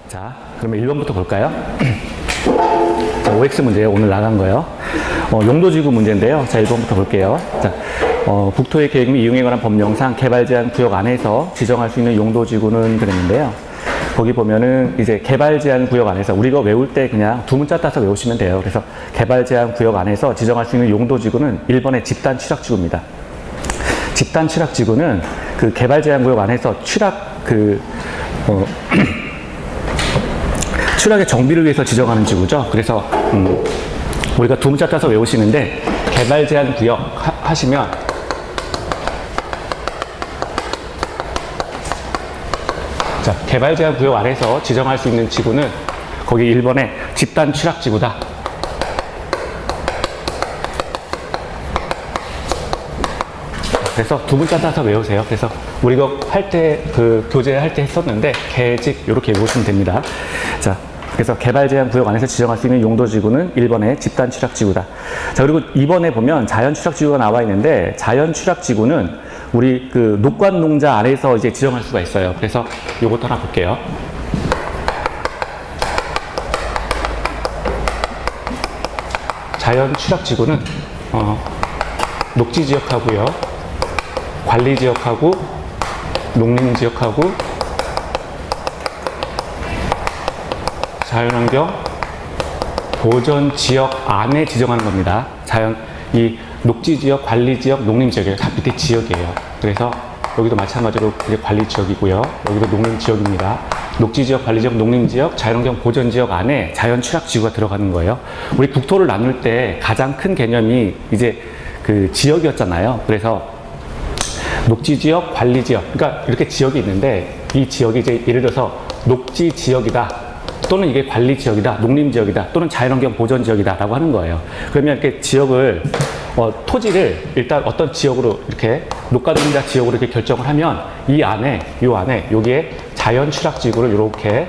자, 그러면 1번부터 볼까요? 자, OX 문제예요. 오늘 나간 거요. 용도지구 문제인데요. 자, 1번부터 볼게요. 자, 국토의 계획 및 이용에 관한 법령상 개발 제한 구역 안에서 지정할 수 있는 용도지구는 그랬는데요. 거기 보면은 이제 개발 제한 구역 안에서 우리가 외울 때 그냥 두 문자 따서 외우시면 돼요. 그래서 개발 제한 구역 안에서 지정할 수 있는 용도지구는 1번의 집단 취락지구입니다. 집단 취락지구는 그 개발 제한 구역 안에서 취락의 정비를 위해서 지정하는 지구죠. 그래서 우리가 두 문자 따서 외우시는데 개발 제한 구역 하시면 자, 개발 제한 구역 안에서 지정할 수 있는 지구는 거기 1번에 집단 취락지구다. 그래서 두 문자 따서 외우세요. 그래서 우리 이거 할 때, 교재할 때 했었는데, 계집, 이렇게 외우시면 됩니다. 자, 그래서 개발 제한 구역 안에서 지정할 수 있는 용도지구는 1번의 집단 취락지구다. 자, 그리고 2번에 보면 자연 취락지구가 나와 있는데, 자연 취락지구는 우리 녹관 농자 안에서 이제 지정할 수가 있어요. 그래서 요것도 하나 볼게요. 자연 취락지구는, 녹지지역하고요. 관리지역하고 농림지역하고 자연환경 보전지역 안에 지정하는 겁니다. 이 녹지지역, 관리지역, 농림지역이에요. 다 밑에 지역이에요. 그래서 여기도 마찬가지로 이제 관리지역이고요. 여기도 농림지역입니다. 녹지지역, 관리지역, 농림지역, 자연환경 보전지역 안에 자연 취락지구가 들어가는 거예요. 우리 국토를 나눌 때 가장 큰 개념이 이제 지역이었잖아요. 그래서 녹지지역, 관리지역, 그러니까 이렇게 지역이 있는데 이 지역이 이제 예를 들어서 녹지지역이다 또는 이게 관리지역이다, 농림지역이다 또는 자연환경 보전지역이다 라고 하는 거예요. 그러면 이렇게 지역을 토지를 일단 어떤 지역으로 이렇게 녹가동자 지역으로 이렇게 결정을 하면 요 안에 여기에 자연 취락지구를 이렇게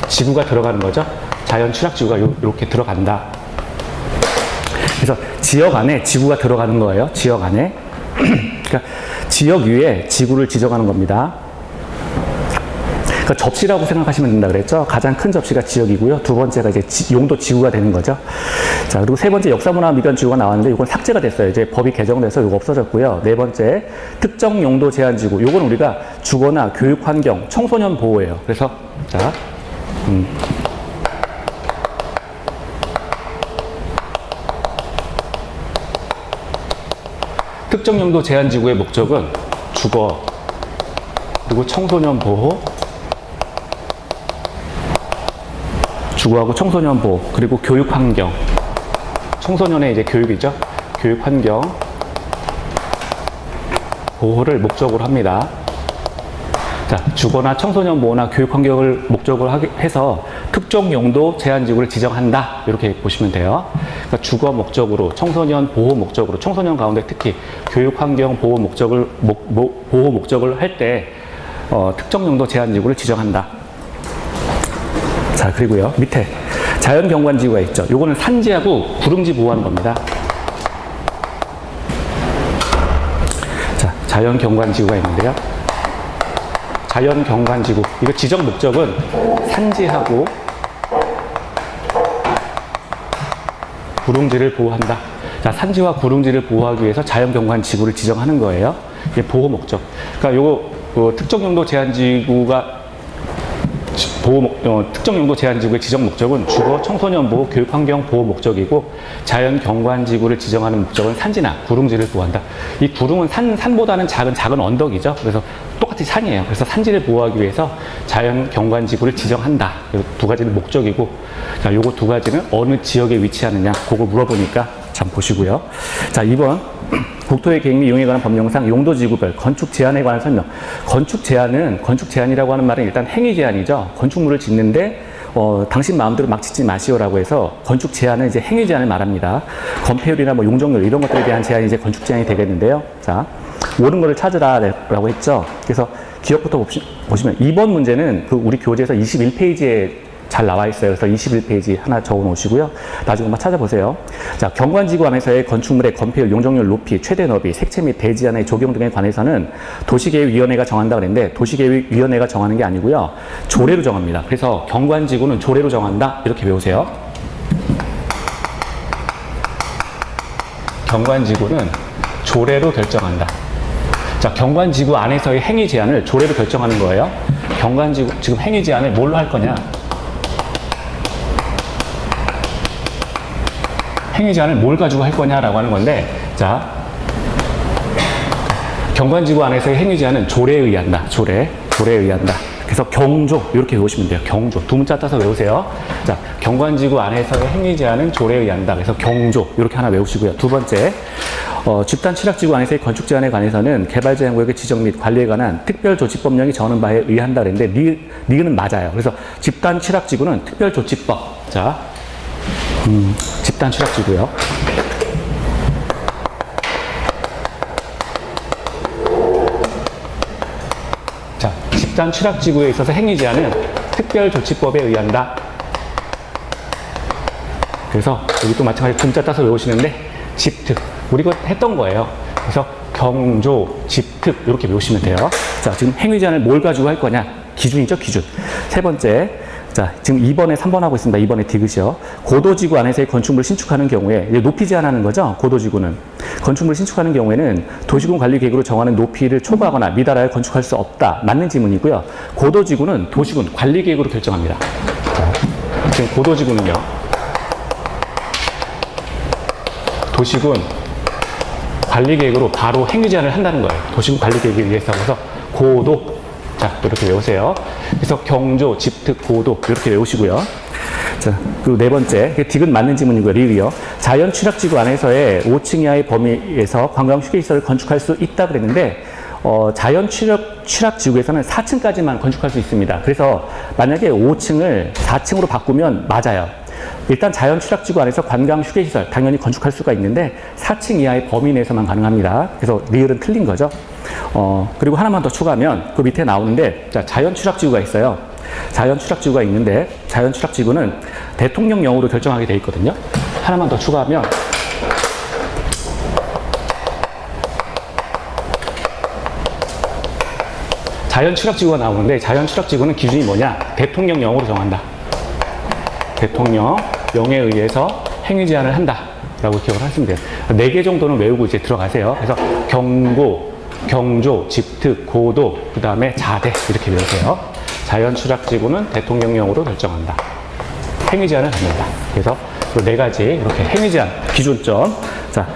지구가 들어가는 거죠. 자연 취락지구가 이렇게 들어간다. 그래서 지역 안에 지구가 들어가는 거예요. 지역 안에. 그러니까 지역 위에 지구를 지정하는 겁니다. 그러니까 접시라고 생각하시면 된다 그랬죠. 가장 큰 접시가 지역이고요. 두 번째가 이제 용도 지구가 되는 거죠. 자, 그리고 세 번째 역사문화 미관 지구가 나왔는데 이건 삭제가 됐어요. 이제 법이 개정돼서 이거 없어졌고요. 네 번째 특정 용도 제한 지구. 요건 우리가 주거나 교육 환경, 청소년 보호예요. 그래서 자, 특정 용도 제한 지구의 목적은 주거, 그리고 청소년 보호, 주거하고 청소년 보호, 그리고 교육 환경. 청소년의 이제 교육이죠. 교육 환경 보호를 목적으로 합니다. 자, 주거나 청소년 보호나 교육 환경을 목적으로 해서 특정 용도 제한 지구를 지정한다. 이렇게 보시면 돼요. 그러니까 주거 목적으로, 청소년 보호 목적으로, 청소년 가운데 특히 교육 환경 보호 목적을 할 때 특정 용도 제한 지구를 지정한다. 자, 그리고요 밑에 자연 경관 지구가 있죠. 요거는 산지하고 구릉지 보호하는 겁니다. 자, 자연 경관 지구가 있는데요. 자연 경관 지구, 이거 지정 목적은 산지하고 구릉지를 보호한다. 자, 산지와 구릉지를 보호하기 위해서 자연 경관 지구를 지정하는 거예요. 이게 보호 목적. 그러니까 요거 특정 용도 제한 지구가 특정 용도 제한 지구의 지정 목적은 주거, 청소년 보호, 교육 환경 보호 목적이고 자연 경관 지구를 지정하는 목적은 산지나 구릉지를 보호한다. 이 구릉은 산보다는 작은 언덕이죠. 그래서 똑같이 산이에요. 그래서 산지를 보호하기 위해서 자연 경관 지구를 지정한다. 두 가지는 목적이고, 자, 요거 두 가지는 어느 지역에 위치하느냐, 그거 물어보니까 참 보시고요. 자, 2번. 국토의 계획 및 이용에 관한 법령상 용도지구별 건축 제한에 관한 설명. 건축 제한이라고 하는 말은 일단 행위 제한이죠. 건축물을 짓는데 당신 마음대로 막 짓지 마시오라고 해서 건축 제한은 이제 행위 제한을 말합니다. 건폐율이나 뭐 용적률 이런 것들에 대한 제한이 이제 건축 제한이 되겠는데요. 자, 옳은 거를 찾으라라고 했죠. 그래서 기억부터 보시면 2번 문제는 우리 교재에서 21페이지에 잘 나와 있어요. 그래서 21페이지 하나 적어 놓으시고요. 나중에 한번 찾아보세요. 자, 경관지구 안에서의 건축물의 건폐율, 용적률 높이, 최대 너비, 색채 및 대지안의 조경 등에 관해서는 도시계획위원회가 정한다 그랬는데 도시계획위원회가 정하는 게 아니고요. 조례로 정합니다. 그래서 경관지구는 조례로 정한다. 이렇게 외우세요. 경관지구는 조례로 결정한다. 자, 경관지구 안에서의 행위 제한을 조례로 결정하는 거예요. 경관지구, 지금 행위 제한을 뭘로 할 거냐? 행위 제한을 뭘 가지고 할 거냐라고 하는 건데, 자, 경관지구 안에서의 행위 제한은 조례에 의한다. 조례에 의한다. 그래서 경조, 이렇게 외우시면 돼요. 경조. 두 문자 따서 외우세요. 자, 경관지구 안에서의 행위 제한은 조례에 의한다. 그래서 경조, 이렇게 하나 외우시고요. 두 번째, 집단 취락지구 안에서의 건축 제한에 관해서는 개발제한구역의 지정 및 관리에 관한 특별조치법령이 정하는 바에 의한다 그랬는데, 리는 맞아요. 그래서 집단 취락지구는 특별조치법. 자, 집단 취락지구요. 자, 집단 취락지구에 있어서 행위 제한은 특별조치법에 의한다. 그래서 여기 또 마찬가지로 문자 따서 외우시는데, 집특. 우리 이거 했던 거예요. 그래서 경조, 집특 이렇게 외우시면 돼요. 자, 지금 행위 제한을 뭘 가지고 할 거냐? 기준이죠, 기준. 세 번째, 자, 지금 2번에 3번 하고 있습니다. 2번에 디귿이요. 고도지구 안에서의 건축물을 신축하는 경우에, 이제 높이 제한하는 거죠, 고도지구는. 건축물을 신축하는 경우에는 도시군 관리계획으로 정하는 높이를 초과하거나 미달하여 건축할 수 없다. 맞는 지문이고요. 고도지구는 도시군 관리계획으로 결정합니다. 자, 지금 고도지구는요, 도시군 관리계획으로 바로 행위 제한을 한다는 거예요. 도시군 관리계획에 의해서. 그래서 고도, 자, 이렇게 외우세요. 그래서 경조, 집특, 고도 이렇게 외우시고요. 자, 그리고 네 번째, 디귿 맞는 지문이고요. 리을이요. 자연 취락지구 안에서의 5층 이하의 범위에서 관광 휴게시설을 건축할 수 있다 그랬는데, 자연 취락지구에서는 4층까지만 건축할 수 있습니다. 그래서 만약에 5층을 4층으로 바꾸면 맞아요. 일단 자연 취락지구 안에서 관광 휴게시설 당연히 건축할 수가 있는데 4층 이하의 범위 내에서만 가능합니다. 그래서 리을은 틀린 거죠. 그리고 하나만 더 추가하면 그 밑에 나오는데, 자, 자연 취락지구가 있어요. 자연 취락지구가 있는데, 자연 취락지구는 대통령령으로 결정하게 돼 있거든요. 하나만 더 추가하면, 자연 취락지구가 나오는데, 자연 취락지구는 기준이 뭐냐? 대통령령으로 정한다. 대통령령에 의해서 행위 제한을 한다. 라고 기억을 하시면 돼요. 4개 정도는 외우고 이제 들어가세요. 그래서 경조, 집특, 고도, 그 다음에 자대 이렇게 외우세요. 자연 취락지구는 대통령령으로 결정한다. 행위 제한을 합니다. 그래서 그 4가지 이렇게 행위 제한 기준점. 자,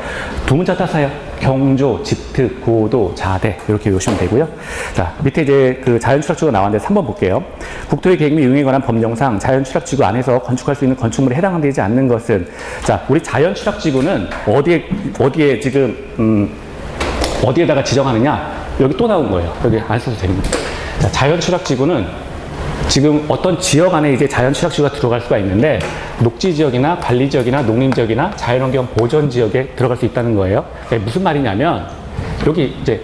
두 문자 따서요. 경조, 집특, 고도, 자대 이렇게 외우시면 되고요. 자, 밑에 이제 그 자연 취락지구가 나왔는데 3번 볼게요. 국토의 계획 및 운영에 관한 법령상 자연 취락지구 안에서 건축할 수 있는 건축물에 해당되지 않는 것은, 자, 우리 자연 취락지구는 어디에 지금 어디에다가 지정하느냐? 여기 또 나온 거예요. 여기 안 써도 됩니다. 자, 자연 취락지구는 지금 어떤 지역 안에 이제 자연 취락지구가 들어갈 수가 있는데, 녹지 지역이나 관리 지역이나 농림 지역이나 자연환경 보전 지역에 들어갈 수 있다는 거예요. 그러니까 무슨 말이냐면, 여기 이제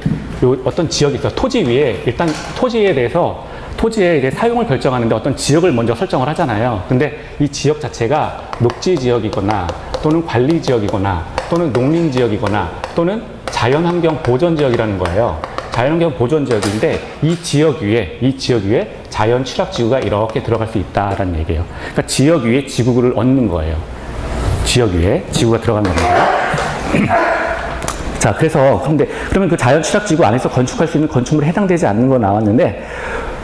어떤 지역이 있어. 토지 위에 일단 토지에 대해서 토지의 이제 사용을 결정하는데 어떤 지역을 먼저 설정을 하잖아요. 근데 이 지역 자체가 녹지 지역이거나 또는 관리 지역이거나 또는 농림 지역이거나 또는 자연환경 보전 지역이라는 거예요. 자연환경 보전 지역인데 이 지역 위에 자연 취락지구가 이렇게 들어갈 수 있다라는 얘기예요. 그러니까 지역 위에 지구를 얻는 거예요. 지역 위에 지구가 들어가는 겁니다. 자, 그러면 그 자연 취락지구 안에서 건축할 수 있는 건축물에 해당되지 않는 거 나왔는데,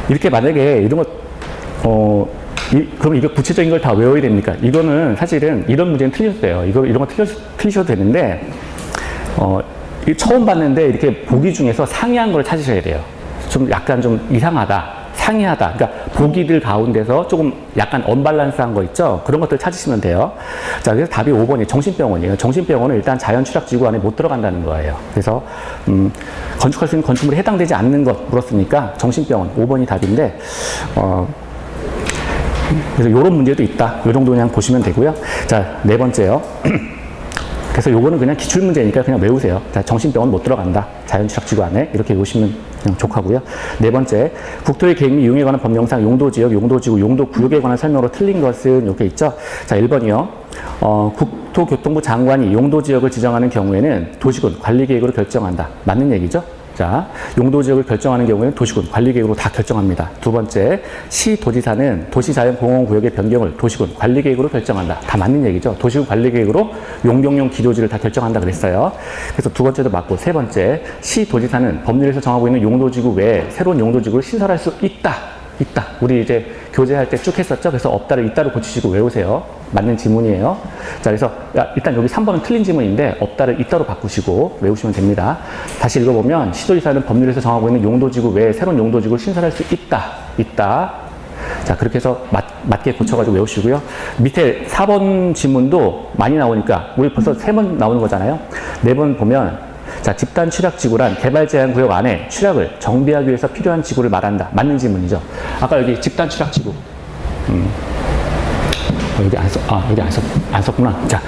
이렇게 만약에 이런 거, 그럼 이거 구체적인 걸 다 외워야 됩니까? 이거는 사실은 이런 문제는 틀렸어요. 이런 거 틀리셔도 되는데, 처음 봤는데 이렇게 보기 중에서 상이한 걸 찾으셔야 돼요. 좀 약간 좀 이상하다, 상이하다. 그러니까 보기들 가운데서 조금 약간 언밸런스한 거 있죠? 그런 것들 찾으시면 돼요. 자, 그래서 답이 5번이 정신병원이에요. 정신병원은 일단 자연 취락지구 안에 못 들어간다는 거예요. 그래서 건축할 수 있는 건축물에 해당되지 않는 것 물었으니까 정신병원 5번이 답인데, 그래서 이런 문제도 있다. 이 정도 그냥 보시면 되고요. 자, 네 번째요. 그래서 요거는 그냥 기출문제니까 그냥 외우세요. 자, 정신병원 못 들어간다. 자연취락지구 안에. 이렇게 외우시면 그냥 족하고요. 네 번째, 국토의 계획 및 이용에 관한 법령상 용도지역, 용도지구, 용도구역에 관한 설명으로 틀린 것은 이렇게 있죠. 자, 1번이요. 국토교통부 장관이 용도지역을 지정하는 경우에는 도시군 관리계획으로 결정한다. 맞는 얘기죠? 자, 용도지역을 결정하는 경우에는 도시군 관리계획으로 다 결정합니다. 두 번째, 시도지사는 도시자연공원구역의 변경을 도시군 관리계획으로 결정한다. 다 맞는 얘기죠. 도시군 관리계획으로 용경용 기조지를 다 결정한다 그랬어요. 그래서 두 번째도 맞고, 세 번째, 시도지사는 법률에서 정하고 있는 용도지구 외에 새로운 용도지구를 신설할 수 있다. 우리 이제 교재할 때 쭉 했었죠. 그래서 없다를 있다로 고치시고 외우세요. 맞는 지문이에요. 자, 그래서 일단 여기 3번은 틀린 지문인데 없다를 있다로 바꾸시고 외우시면 됩니다. 다시 읽어보면, 시도지사는 법률에서 정하고 있는 용도지구 외에 새로운 용도지구를 신설할 수 있다. 자, 그렇게 해서 맞게 고쳐가지고 외우시고요. 밑에 4번 지문도 많이 나오니까 우리 벌써 3번 나오는 거잖아요. 4번 보면, 자, 집단 취락지구란 개발제한구역 안에 취락을 정비하기 위해서 필요한 지구를 말한다. 맞는 지문이죠. 아까 여기 집단 취락지구. 여기 안 썼구나. 자,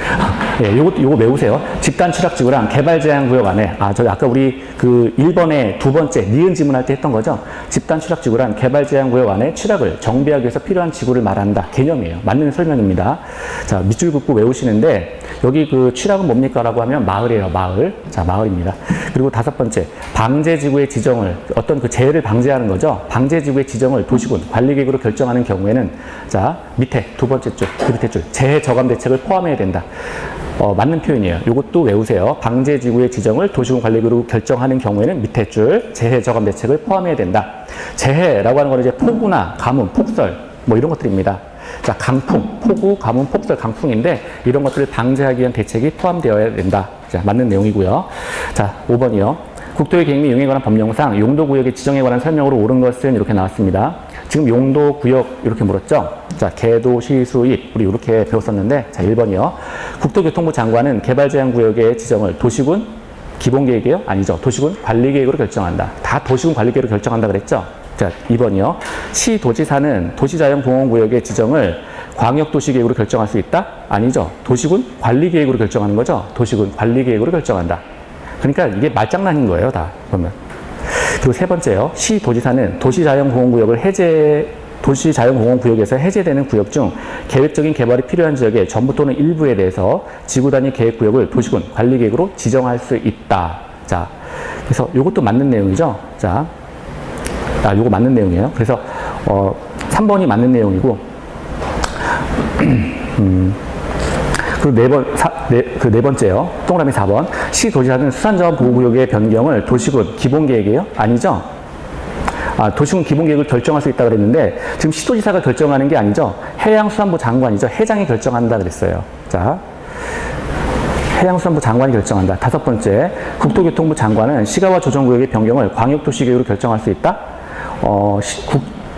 예, 요거 외우세요. 집단 취락지구랑 개발제한구역 안에, 저기 아까 우리 그 1번에 두 번째, 니은 지문할 때 했던 거죠. 집단 취락지구란 개발제한구역 안에 취락을 정비하기 위해서 필요한 지구를 말한다. 개념이에요. 맞는 설명입니다. 자, 밑줄 긋고 외우시는데, 여기 그 취락은 뭡니까? 라고 하면 마을이에요, 마을. 자, 마을입니다. 그리고 다섯 번째, 방제지구의 지정을, 어떤 그 재해를 방지하는 거죠. 방제지구의 지정을 도시군 관리계획으로 결정하는 경우에는, 자, 밑에 두 번째 줄, 그 밑에 줄, 재해 저감 대책을 포함해야 된다. 맞는 표현이에요. 이것도 외우세요. 방제지구의 지정을 도시군 관리계획으로 결정하는 경우에는 밑에 줄, 재해 저감 대책을 포함해야 된다. 재해라고 하는 건 이제 폭우나 가뭄, 폭설, 뭐 이런 것들입니다. 자, 강풍, 폭우, 가뭄, 폭설, 강풍인데 이런 것들을 방지하기 위한 대책이 포함되어야 된다. 자, 맞는 내용이고요. 자, 5번이요. 국토의 계획 및 이용에 관한 법령상 용도구역의 지정에 관한 설명으로 옳은 것은 이렇게 나왔습니다. 지금 용도구역 이렇게 물었죠. 자, 개도, 시, 수, 입 우리 이렇게 배웠었는데, 자, 1번이요. 국토교통부 장관은 개발제한구역의 지정을 도시군 기본계획이에요? 아니죠. 도시군 관리계획으로 결정한다. 다 도시군 관리계획으로 결정한다 그랬죠. 자, 2번이요. 시도지사는 도시자연공원구역의 지정을 광역도시계획으로 결정할 수 있다? 아니죠. 도시군 관리계획으로 결정하는 거죠. 도시군 관리계획으로 결정한다. 그러니까 이게 말장난인 거예요, 다 보면. 그리고 세 번째요. 시도지사는 도시자연공원구역에서 해제되는 구역 중 계획적인 개발이 필요한 지역의 전부 또는 일부에 대해서 지구단위 계획구역을 도시군 관리계획으로 지정할 수 있다. 자, 그래서 이것도 맞는 내용이죠. 자, 요거 맞는 내용이에요. 그래서 3번이 맞는 내용이고, 그리고 네 번째요. 동그라미 4번. 시도지사는 수산자원 보호구역의 변경을 도시군 기본계획이에요? 아니죠. 도시군 기본계획을 결정할 수 있다고 그랬는데, 지금 시도지사가 결정하는 게 아니죠. 해양수산부 장관이죠. 해장이 결정한다 그랬어요. 자, 해양수산부 장관이 결정한다. 다섯 번째, 국토교통부 장관은 시가와 조정구역의 변경을 광역도시계획으로 결정할 수 있다?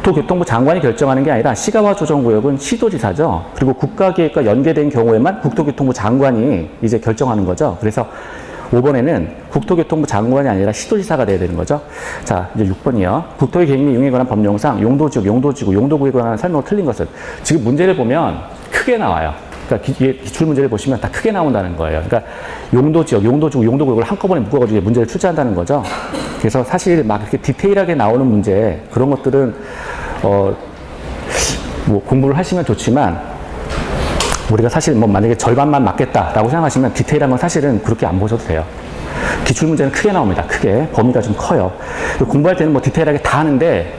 국토교통부 장관이 결정하는 게 아니라 시가와 조정구역은 시도지사죠. 그리고 국가계획과 연계된 경우에만 국토교통부 장관이 이제 결정하는 거죠. 그래서 5번에는 국토교통부 장관이 아니라 시도지사가 돼야 되는 거죠. 자, 이제 6번이요. 국토의 계획 및 이용에 관한 법령상 용도지역, 용도지구, 용도구역에 관한 설명을 틀린 것은, 지금 문제를 보면 크게 나와요. 그러니까 기출 문제를 보시면 다 크게 나온다는 거예요. 그러니까 용도지역, 용도지구, 용도구역을 한꺼번에 묶어가지고 문제를 출제한다는 거죠. 그래서 사실 막 이렇게 디테일하게 나오는 문제, 그런 것들은 뭐 공부를 하시면 좋지만, 우리가 사실 뭐 만약에 절반만 맞겠다라고 생각하시면 디테일한 건 사실은 그렇게 안 보셔도 돼요. 기출 문제는 크게 나옵니다. 크게. 범위가 좀 커요. 공부할 때는 뭐 디테일하게 다 하는데,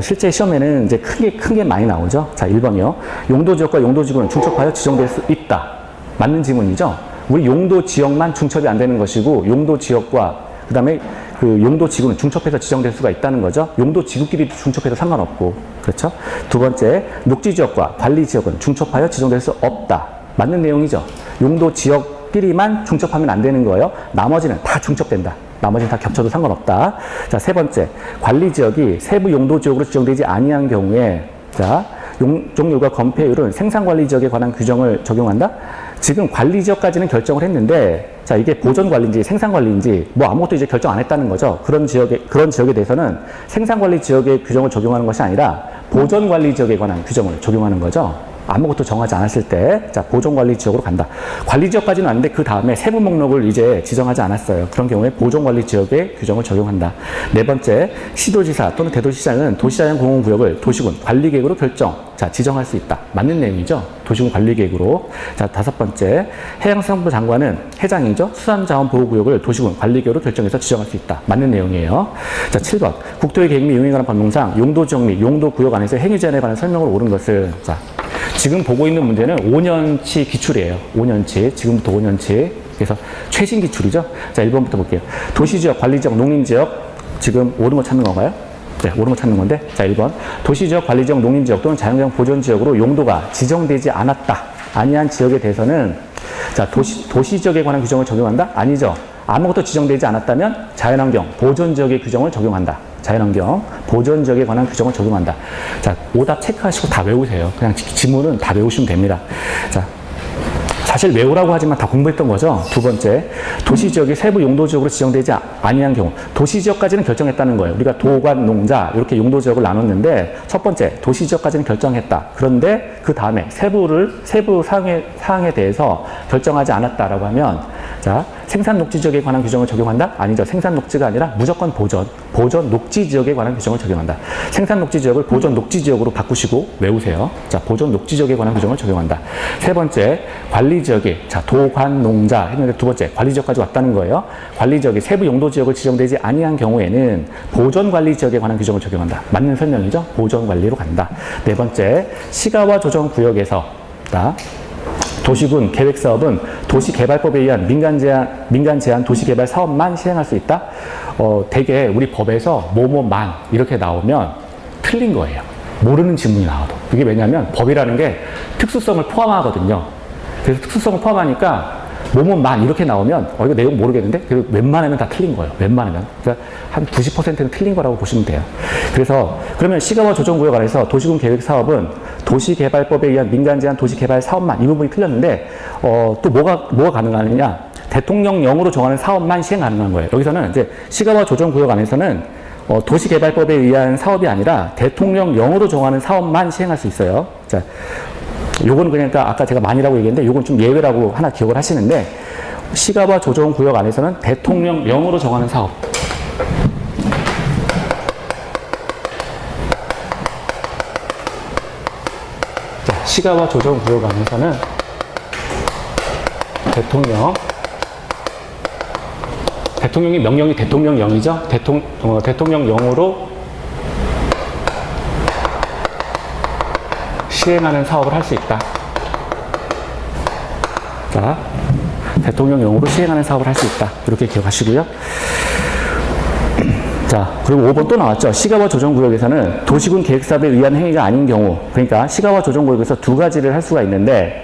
실제 시험에는 이제 큰 게 많이 나오죠. 자, 1번이요. 용도지역과 용도지구는 중첩하여 지정될 수 있다. 맞는 지문이죠. 우리 용도지역만 중첩이 안 되는 것이고, 용도지역과 그 다음에 그 용도지구는 중첩해서 지정될 수가 있다는 거죠. 용도지구끼리도 중첩해도 상관없고, 그렇죠? 두 번째, 녹지지역과 관리지역은 중첩하여 지정될 수 없다. 맞는 내용이죠. 용도지역끼리만 중첩하면 안 되는 거예요. 나머지는 다 중첩된다. 나머지는 다 겹쳐도 상관없다. 자, 세 번째, 관리지역이 세부 용도지역으로 지정되지 아니한 경우에, 자, 용적률과 건폐율은 생산관리지역에 관한 규정을 적용한다? 지금 관리지역까지는 결정을 했는데, 자, 이게 보전관리인지 생산관리인지 뭐 아무것도 이제 결정 안 했다는 거죠. 그런 지역에 대해서는 생산관리지역의 규정을 적용하는 것이 아니라 보전관리지역에 관한 규정을 적용하는 거죠. 아무것도 정하지 않았을 때, 자, 보존관리지역으로 간다. 관리지역까지는 왔는데 그 다음에 세부 목록을 이제 지정하지 않았어요. 그런 경우에 보존관리지역의 규정을 적용한다. 네 번째, 시도지사 또는 대도시장은 도시자연 공원구역을 도시군 관리계획으로 결정, 자, 지정할 수 있다. 맞는 내용이죠. 도시군 관리계획으로. 자, 다섯 번째, 해양수산부 장관은 해장이죠. 수산자원보호구역을 도시군 관리계획으로 결정해서 지정할 수 있다. 맞는 내용이에요. 자, 7번, 국토의 계획 및 용역에 관한 법령상 용도지역 및 용도구역 안에서 행위 제한에 관한 설명을 옳은 것을, 자, 지금 보고 있는 문제는 5년치 기출이에요. 5년치. 지금부터 5년치. 그래서 최신 기출이죠. 자, 1번부터 볼게요. 도시지역, 관리지역, 농림지역. 지금 옳은 거 찾는 건가요? 네, 옳은 거 찾는 건데. 자, 1번. 도시지역, 관리지역, 농림지역 또는 자연경 보존지역으로 용도가 지정되지 않았다. 아니한 지역에 대해서는, 자, 도시지역에 관한 규정을 적용한다? 아니죠. 아무것도 지정되지 않았다면 자연환경 보존지역의 규정을 적용한다. 자연환경 보존지역에 관한 규정을 적용한다. 자, 오답 체크하시고 다 외우세요. 그냥 지문은 다 외우시면 됩니다. 자, 사실 외우라고 하지만 다 공부했던 거죠. 두 번째, 도시지역이 세부 용도지역으로 지정되지 아니한 경우, 도시지역까지는 결정했다는 거예요. 우리가 도관, 농자 이렇게 용도지역을 나눴는데, 첫 번째 도시지역까지는 결정했다. 그런데 그 다음에 세부 사항에 대해서 결정하지 않았다라고 하면, 자, 생산 녹지 지역에 관한 규정을 적용한다? 아니죠. 생산 녹지가 아니라 무조건 보존 녹지 지역에 관한 규정을 적용한다. 생산 녹지 지역을 보존 녹지 지역으로 바꾸시고 외우세요. 자, 보존 녹지 지역에 관한 규정을 적용한다. 세 번째, 관리 지역이, 자, 도관 농자 했는데 두 번째 관리 지역까지 왔다는 거예요. 관리 지역이 세부 용도 지역을 지정되지 아니한 경우에는 보존 관리 지역에 관한 규정을 적용한다. 맞는 설명이죠. 보존 관리로 간다. 네 번째, 시가와 조정 구역에서, 자, 도시군 계획사업은 도시개발법에 의한 민간 제한 도시개발 사업만 시행할 수 있다. 대개 우리 법에서 뭐뭐만 이렇게 나오면 틀린 거예요. 모르는 지문이 나와도. 이게 왜냐하면 법이라는 게 특수성을 포함하거든요. 그래서 특수성을 포함하니까 뭐뭐만 이렇게 나오면 이거 내용 모르겠는데 그래도 웬만하면 다 틀린 거예요. 웬만하면. 그러니까 한 90%는 틀린 거라고 보시면 돼요. 그래서 그러면 시가와 조정구역 안에서 도시군 계획 사업은 도시개발법에 의한 민간 제한 도시개발 사업만, 이 부분이 틀렸는데 또 뭐가 가능하느냐? 대통령령으로 정하는 사업만 시행 가능한 거예요. 여기서는 이제 시가와 조정구역 안에서는 도시개발법에 의한 사업이 아니라 대통령령으로 정하는 사업만 시행할 수 있어요. 자, 요건 그러니까 아까 제가 만이라고 얘기했는데 요건 좀 예외라고 하나 기억을 하시는데, 시가와 조정구역 안에서는 대통령령으로 정하는 사업, 자, 시가와 조정구역 안에서는 대통령이 명령이 대통령령이죠. 대통령령으로 시행하는 사업을 할 수 있다. 자, 대통령령으로 시행하는 사업을 할 수 있다. 이렇게 기억하시고요. 자, 그리고 5번 또 나왔죠. 시가와 조정구역에서는 도시군 계획사업에 의한 행위가 아닌 경우, 그러니까 시가와 조정구역에서 두 가지를 할 수가 있는데,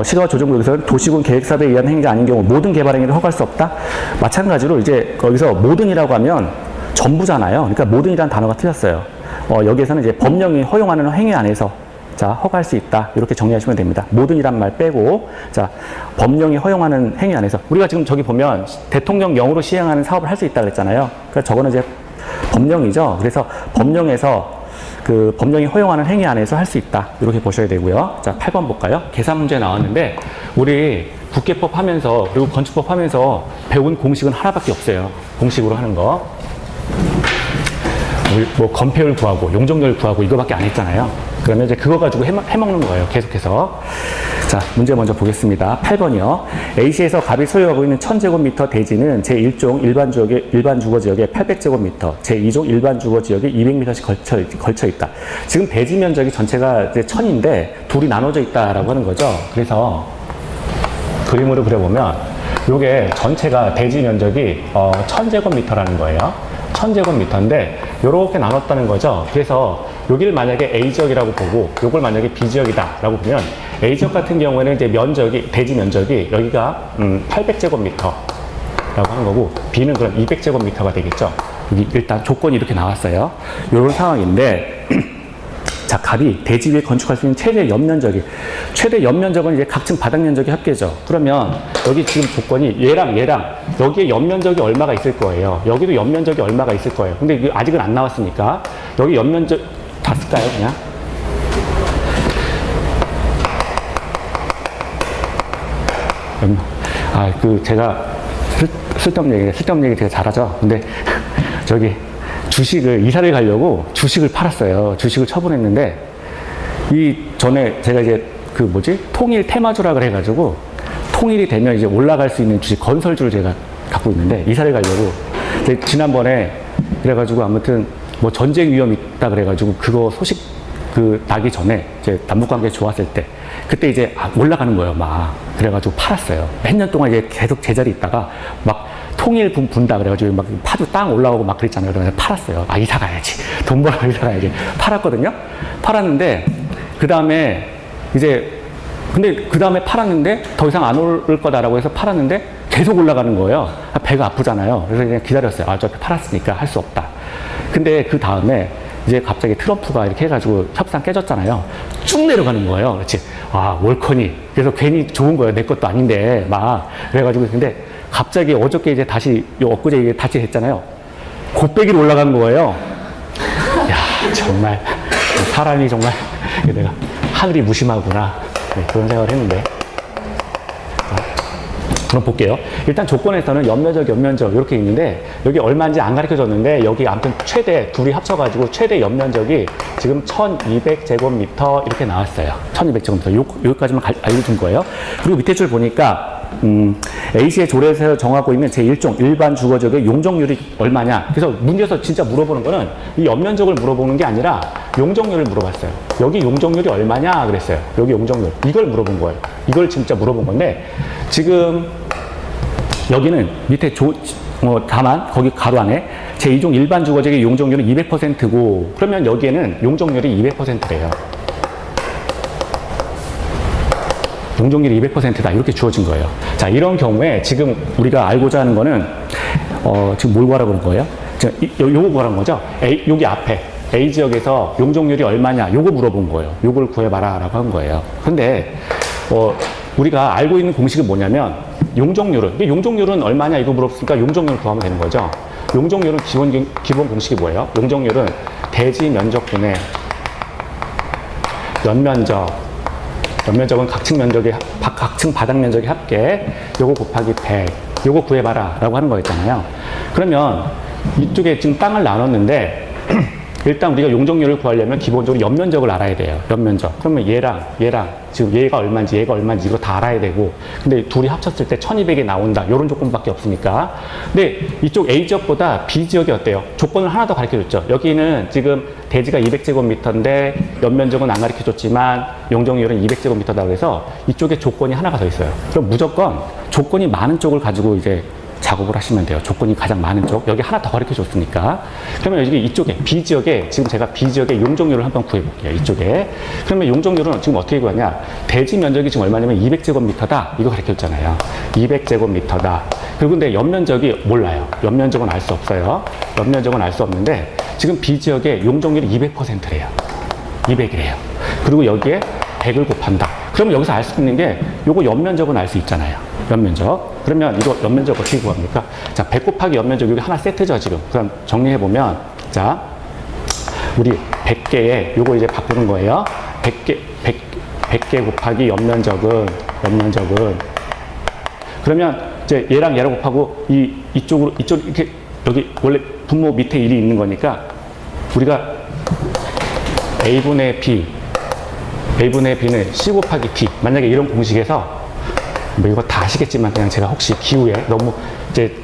시가와 조정구역에서는 도시군 계획사업에 의한 행위가 아닌 경우 모든 개발 행위를 허가할 수 없다. 마찬가지로 이제 거기서 모든이라고 하면 전부잖아요. 그러니까 모든이라는 단어가 틀렸어요. 여기에서는 이제 법령이 허용하는 행위 안에서, 자, 허가할 수 있다. 이렇게 정리하시면 됩니다. 모든이란 말 빼고, 자, 법령이 허용하는 행위 안에서. 우리가 지금 저기 보면 대통령령으로 시행하는 사업을 할 수 있다 그랬잖아요. 그러니까 저거는 이제 법령이죠. 그래서 법령에서 그 법령이 허용하는 행위 안에서 할 수 있다. 이렇게 보셔야 되고요. 자, 8번 볼까요? 계산 문제 나왔는데, 우리 국계법 하면서, 그리고 건축법 하면서 배운 공식은 하나밖에 없어요. 공식으로 하는 거. 뭐 건폐율 구하고 용적률 구하고 이거밖에 안 했잖아요. 그러면 이제 그거 가지고 해먹는 거예요. 계속해서. 자, 문제 먼저 보겠습니다. 8번이요. A시에서 갑이 소유하고 있는 1000제곱미터 대지는 제1종 일반 주거지역에 800제곱미터, 제2종 일반 주거지역에 200m씩 걸쳐 있다. 지금 대지 면적이 전체가 이제 1000인데 둘이 나눠져 있다라고 하는 거죠. 그래서 그림으로 그려보면 이게 전체가 대지 면적이 1000제곱미터라는 거예요. 1000제곱미터인데 이렇게 나눴다는 거죠. 그래서 여기를 만약에 A지역이라고 보고 요걸 만약에 B지역이다 라고 보면, A지역 같은 경우에는 이제 대지 면적이 여기가 800제곱미터 라고 하는 거고, B는 그럼 200제곱미터가 되겠죠. 여기 일단 조건이 이렇게 나왔어요. 이런 상황인데, 자, 갑이 대지 위에 건축할 수 있는 최대 연면적은 이제 각층 바닥 면적이 합계죠. 그러면 여기 지금 조건이 얘랑 여기에 연면적이 얼마가 있을 거예요. 여기도 연면적이 얼마가 있을 거예요. 근데 이게 아직은 안 나왔으니까 여기 연면적 다 쓸까요, 그냥? 제가 쓸데없는 얘기 제가 잘하죠. 근데 저기 주식을 이사를 가려고 주식을 팔았어요. 주식을 처분했는데 이 전에 제가 이제 통일 테마주라 그래가지고 통일이 되면 이제 올라갈 수 있는 주식 건설주를 제가 갖고 있는데 이사를 가려고 지난번에 그래가지고 아무튼 뭐 전쟁 위험 있다 그래가지고 그거 소식 나기 전에 이제 남북관계 좋았을 때 그때 이제 올라가는 거예요 막. 그래가지고 팔았어요. 몇 년 동안 이제 계속 제자리 있다가 막 통일 분다 그래가지고 막 파주 땅 올라오고 막 그랬잖아요. 그래서 팔았어요. 이사 가야지. 돈 벌어 이사 가야지. 팔았거든요. 팔았는데 그 다음에 팔았는데 더 이상 안 오를 거다라고 해서 팔았는데 계속 올라가는 거예요. 배가 아프잖아요. 그래서 그냥 기다렸어요. 어차피 팔았으니까 할 수 없다. 근데 그 다음에 이제 갑자기 트럼프가 이렇게 해가지고 협상 깨졌잖아요. 쭉 내려가는 거예요. 그렇지. 월커니. 그래서 괜히 좋은 거예요. 내 것도 아닌데 막 그래가지고 근데 갑자기 어저께 이제 다시 엊그제 이게 다시 했잖아요. 곱빼기로 올라간 거예요. 야 정말 사람이 정말 내가 하늘이 무심하구나 그런 생각을 했는데. 그럼 볼게요. 일단 조건에서는 연면적 이렇게 있는데 여기 얼마인지 안 가르쳐 줬는데 여기 아무튼 최대 둘이 합쳐가지고 최대 연면적이 지금 1200제곱미터 이렇게 나왔어요. 1200제곱미터 여기까지만 알려준 거예요. 그리고 밑에 줄 보니까 A시의 조례에서 정하고 있는 제1종 일반 주거지역의 용적률이 얼마냐. 그래서 문제에서 진짜 물어보는 거는 이 연면적을 물어보는 게 아니라 용적률을 물어봤어요. 여기 용적률이 얼마냐 그랬어요. 여기 용적률. 이걸 물어본 거예요. 이걸 진짜 물어본 건데 지금 여기는 밑에 다만 거기 가로 안에 제2종 일반 주거지역의 용적률은 200%고 그러면 여기에는 용적률이 200%래요. 용적률이 200%다 이렇게 주어진 거예요. 자 이런 경우에 지금 우리가 알고자 하는 거는 지금 뭘 구하라고 그런 거예요? 요거 구하라는 거죠. 여기 앞에 A 지역에서 용적률이 얼마냐 요거 물어본 거예요. 요걸 구해봐라 라고 한 거예요. 근데 우리가 알고 있는 공식은 뭐냐면 용적률은 얼마냐 이거 물어봤으니까 용적률을 구하면 되는 거죠. 용적률은 기본 공식이 뭐예요? 용적률은 대지 면적분의 연면적은 각층 바닥 면적의 합계 요거 곱하기 100 요거 구해봐라 라고 하는 거였잖아요. 그러면 이쪽에 지금 땅을 나눴는데 일단 우리가 용적률을 구하려면 기본적으로 연면적을 알아야 돼요. 연면적. 그러면 얘랑 지금 얘가 얼마인지 이거 다 알아야 되고 근데 둘이 합쳤을 때 1200이 나온다. 이런 조건밖에 없으니까. 근데 이쪽 A 지역보다 B 지역이 어때요? 조건을 하나 더 가르쳐줬죠. 여기는 지금 대지가 200제곱미터인데 연면적은 안 가르쳐줬지만 용적률은 200제곱미터다 그래서 이쪽에 조건이 하나가 더 있어요. 그럼 무조건 조건이 많은 쪽을 가지고 이제 작업을 하시면 돼요. 조건이 가장 많은 쪽. 여기 하나 더 가르쳐 줬으니까. 그러면 여기 이쪽에 B지역에 지금 제가 B지역의 용적률을 한번 구해 볼게요. 이쪽에. 그러면 용적률은 지금 어떻게 구하냐? 대지 면적이 지금 얼마냐면 200제곱미터다. 이거 가르쳐 줬잖아요. 200제곱미터다. 그리고 근데 연면적이 몰라요. 연면적은 알 수 없어요. 연면적은 알 수 없는데 지금 B지역의 용적률이 200%래요. 200이래요. 그리고 여기에 100을 곱한다. 그러면 여기서 알 수 있는 게 요거 연면적은 알 수 있잖아요. 연면적. 그러면 이거 연면적 어떻게 구합니까? 자, 100 곱하기 연면적 여기 하나 세트죠, 지금. 그럼 정리해보면, 자, 우리 100개에 요거 이제 바꾸는 거예요. 100개 곱하기 연면적은 그러면 이제 얘랑 곱하고 이쪽 이렇게 여기 원래 분모 밑에 1이 있는 거니까 우리가 A분의 B는 C 곱하기 D. 만약에 이런 공식에서 뭐 이거 다 아시겠지만 그냥 제가 혹시 기후에 너무 이제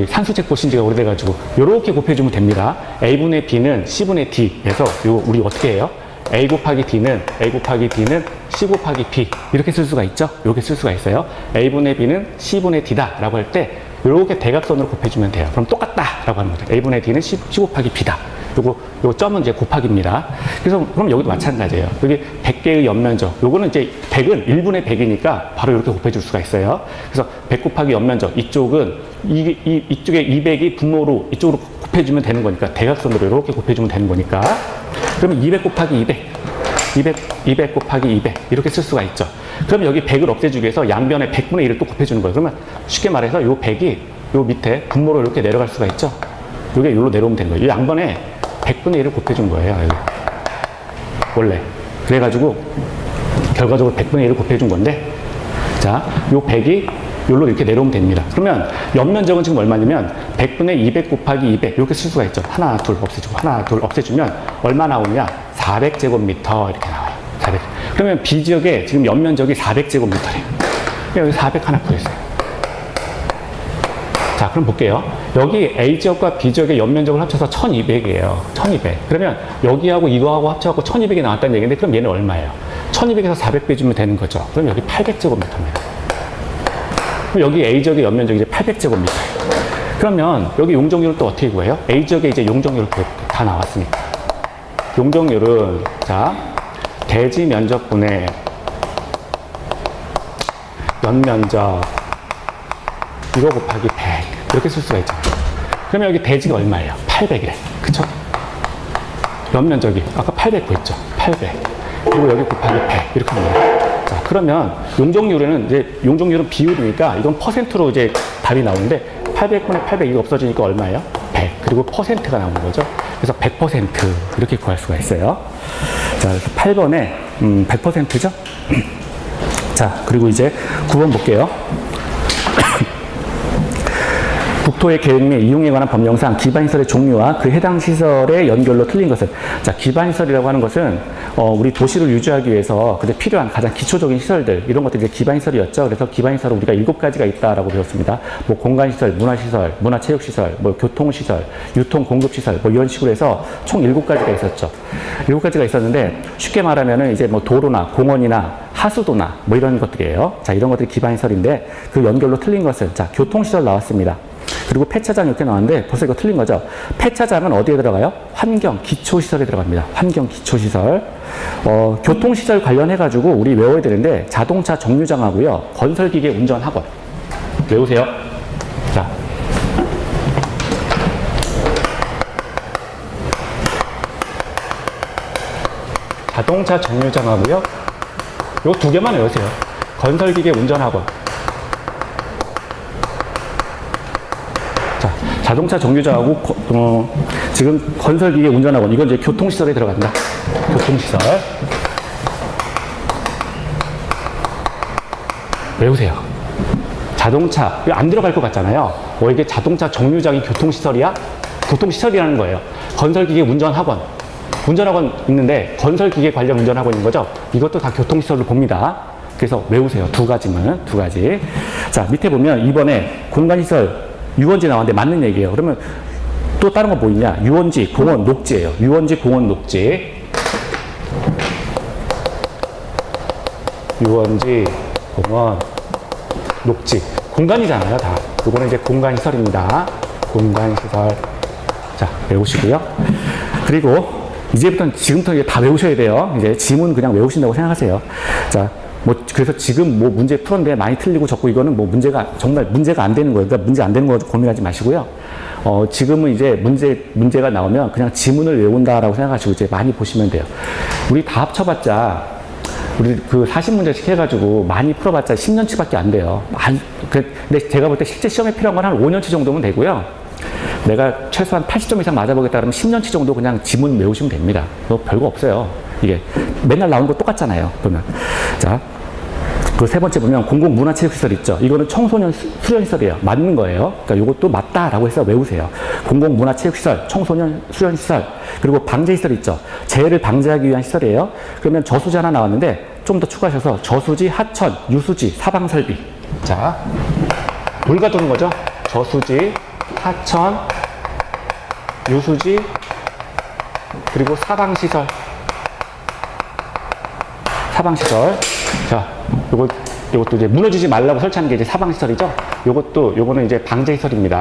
산수책 보신 지가 오래돼가지고 요렇게 곱해주면 됩니다. A분의 B는 C분의 D에서 요거 우리 어떻게 해요? A 곱하기 D는 C 곱하기 B 이렇게 쓸 수가 있죠? 이렇게 쓸 수가 있어요. A분의 B는 C분의 D다 라고 할 때 요렇게 대각선으로 곱해주면 돼요. 그럼 똑같다 라고 하는 거죠. A분의 D는 C 곱하기 B다. 요거 점은 이제 곱하기입니다. 그래서 그럼 여기도 마찬가지예요. 여기 100개의 연면적. 요거는 이제 100은 1분의 100이니까 바로 이렇게 곱해줄 수가 있어요. 그래서 100 곱하기 연면적. 이쪽은 이쪽에 200이 분모로 이쪽으로 곱해주면 되는 거니까 대각선으로 이렇게 곱해주면 되는 거니까. 그러면 200 곱하기 200 곱하기 200 이렇게 쓸 수가 있죠. 그럼 여기 100을 없애주기 위해서 양변에 100분의 1을 또 곱해주는 거예요. 그러면 쉽게 말해서 요 100이 요 밑에 분모로 이렇게 내려갈 수가 있죠. 요게 여기로 내려오면 되는 거예요. 이 양변에 100분의 1을 곱해준 거예요. 여기. 원래. 그래가지고 결과적으로 100분의 1을 곱해준 건데 자, 요 100이 요로 이렇게 내려오면 됩니다. 그러면 연면적은 지금 얼마냐면 100분의 200 곱하기 200 이렇게 쓸 수가 있죠. 하나, 둘 없애주고 하나, 둘 없애주면 얼마 나오냐? 400제곱미터 이렇게 나와요. 400. 그러면 B지역에 지금 연면적이 400제곱미터래요. 여기 400 하나 구했어요. 자, 그럼 볼게요. 여기 A지역과 B지역의 연면적을 합쳐서 1200이에요. 1200. 그러면 여기하고 이거하고 합쳐갖고 1200이 나왔다는 얘기인데 그럼 얘는 얼마예요? 1200에서 400 빼주면 되는 거죠. 그럼 여기 800제곱미터입니다. 그럼 여기 A지역의 연면적이 이제 800제곱미터예요. 그러면 여기 용적률은 또 어떻게 구해요? A지역에 이제 용적률을 다 나왔으니까. 용적률은, 자, 대지 면적분의 연면적, 이거 곱하기 100. 이렇게 쓸 수가 있죠. 그러면 여기 대지가 얼마예요? 800이래. 그쵸? 연면적이, 아까 800 구했죠? 800. 그리고 여기 곱하기 100. 이렇게 합니다. 자, 그러면 용적률에는 이제 용적률은 비율이니까 이건 퍼센트로 이제 답이 나오는데 800분의 800 이거 없어지니까 얼마예요? 100. 그리고 퍼센트가 나오는 거죠. 그래서 100% 이렇게 구할 수가 있어요. 자, 그래서 8번에 100%죠? 자, 그리고 이제 9번 볼게요. 국토의 계획 및 이용에 관한 법령상 기반시설의 종류와 그 해당 시설의 연결로 틀린 것은, 자, 기반시설이라고 하는 것은 우리 도시를 유지하기 위해서 그때 필요한 가장 기초적인 시설들, 이런 것들이 이제 기반시설이었죠. 그래서 기반시설은 우리가 7가지가 있다라고 배웠습니다. 뭐 공간시설, 문화시설, 문화체육시설, 뭐 교통시설, 유통공급시설, 뭐 이런 식으로 해서 총 7가지가 있었죠. 7가지가 있었는데 쉽게 말하면은 이제 뭐 도로나 공원이나 하수도나 뭐 이런 것들이에요. 자, 이런 것들이 기반시설인데 그 연결로 틀린 것은, 자, 교통시설 나왔습니다. 그리고 폐차장 이렇게 나왔는데 벌써 이거 틀린 거죠. 폐차장은 어디에 들어가요? 환경 기초시설에 들어갑니다. 환경 기초시설. 교통시설 관련해가지고 우리 외워야 되는데 자동차 정류장하고요, 건설기계 운전학원 외우세요. 자, 자동차 정류장하고요, 요 2개만 외우세요. 건설기계 운전학원. 자, 자동차 정류장하고 지금 건설기계 운전학원, 이건 이제 교통시설에 들어간다. 교통시설 외우세요. 자동차 이거 안 들어갈 것 같잖아요. 이게 자동차 정류장이 교통시설이야? 교통시설이라는 거예요. 건설기계 운전학원, 운전학원 있는데 건설기계 관련 운전학원인 거죠. 이것도 다 교통시설로 봅니다. 그래서 외우세요. 2가지만, 2가지. 자, 밑에 보면 이번에 공간시설 유원지 나왔는데 맞는 얘기예요. 그러면 또 다른 거 뭐 있냐? 유원지, 공원, 녹지예요. 유원지, 공원, 녹지. 유원지, 공원, 녹지. 공간이잖아요, 다. 이거는 이제 공간시설입니다. 공간시설. 자, 외우시고요. 그리고 이제부터는 지금부터 이제 다 외우셔야 돼요. 이제 지문 그냥 외우신다고 생각하세요. 자, 그래서 지금 뭐 문제 풀었는데 많이 틀리고 적고 이거는 뭐 정말 문제가 안 되는 거예요. 그러니까 문제 안 되는 거 고민하지 마시고요. 지금은 이제 문제가 나오면 그냥 지문을 외운다라고 생각하시고 이제 많이 보시면 돼요. 우리 다 합쳐봤자, 우리 그 40문제씩 해가지고 많이 풀어봤자 10년치밖에 안 돼요. 근데 제가 볼 때 실제 시험에 필요한 건 한 5년치 정도면 되고요. 내가 최소한 80점 이상 맞아보겠다 그러면 10년치 정도 그냥 지문 외우시면 됩니다. 별거 없어요. 이게 맨날 나오는 거 똑같잖아요. 보면. 자, 그 세 번째 보면 공공문화체육시설 있죠. 이거는 청소년 수련시설이에요. 맞는 거예요. 그러니까 이것도 맞다라고 해서 외우세요. 공공문화체육시설, 청소년 수련시설, 그리고 방제시설 있죠. 재해를 방지하기 위한 시설이에요. 그러면 저수지 하나 나왔는데 좀 더 추가하셔서 저수지, 하천, 유수지, 사방설비. 자, 물 가두는 거죠. 저수지, 하천, 유수지, 그리고 사방시설. 사방시설. 자, 요것도 이제 무너지지 말라고 설치하는 게 이제 사방시설이죠. 요거는 이제 방제시설입니다.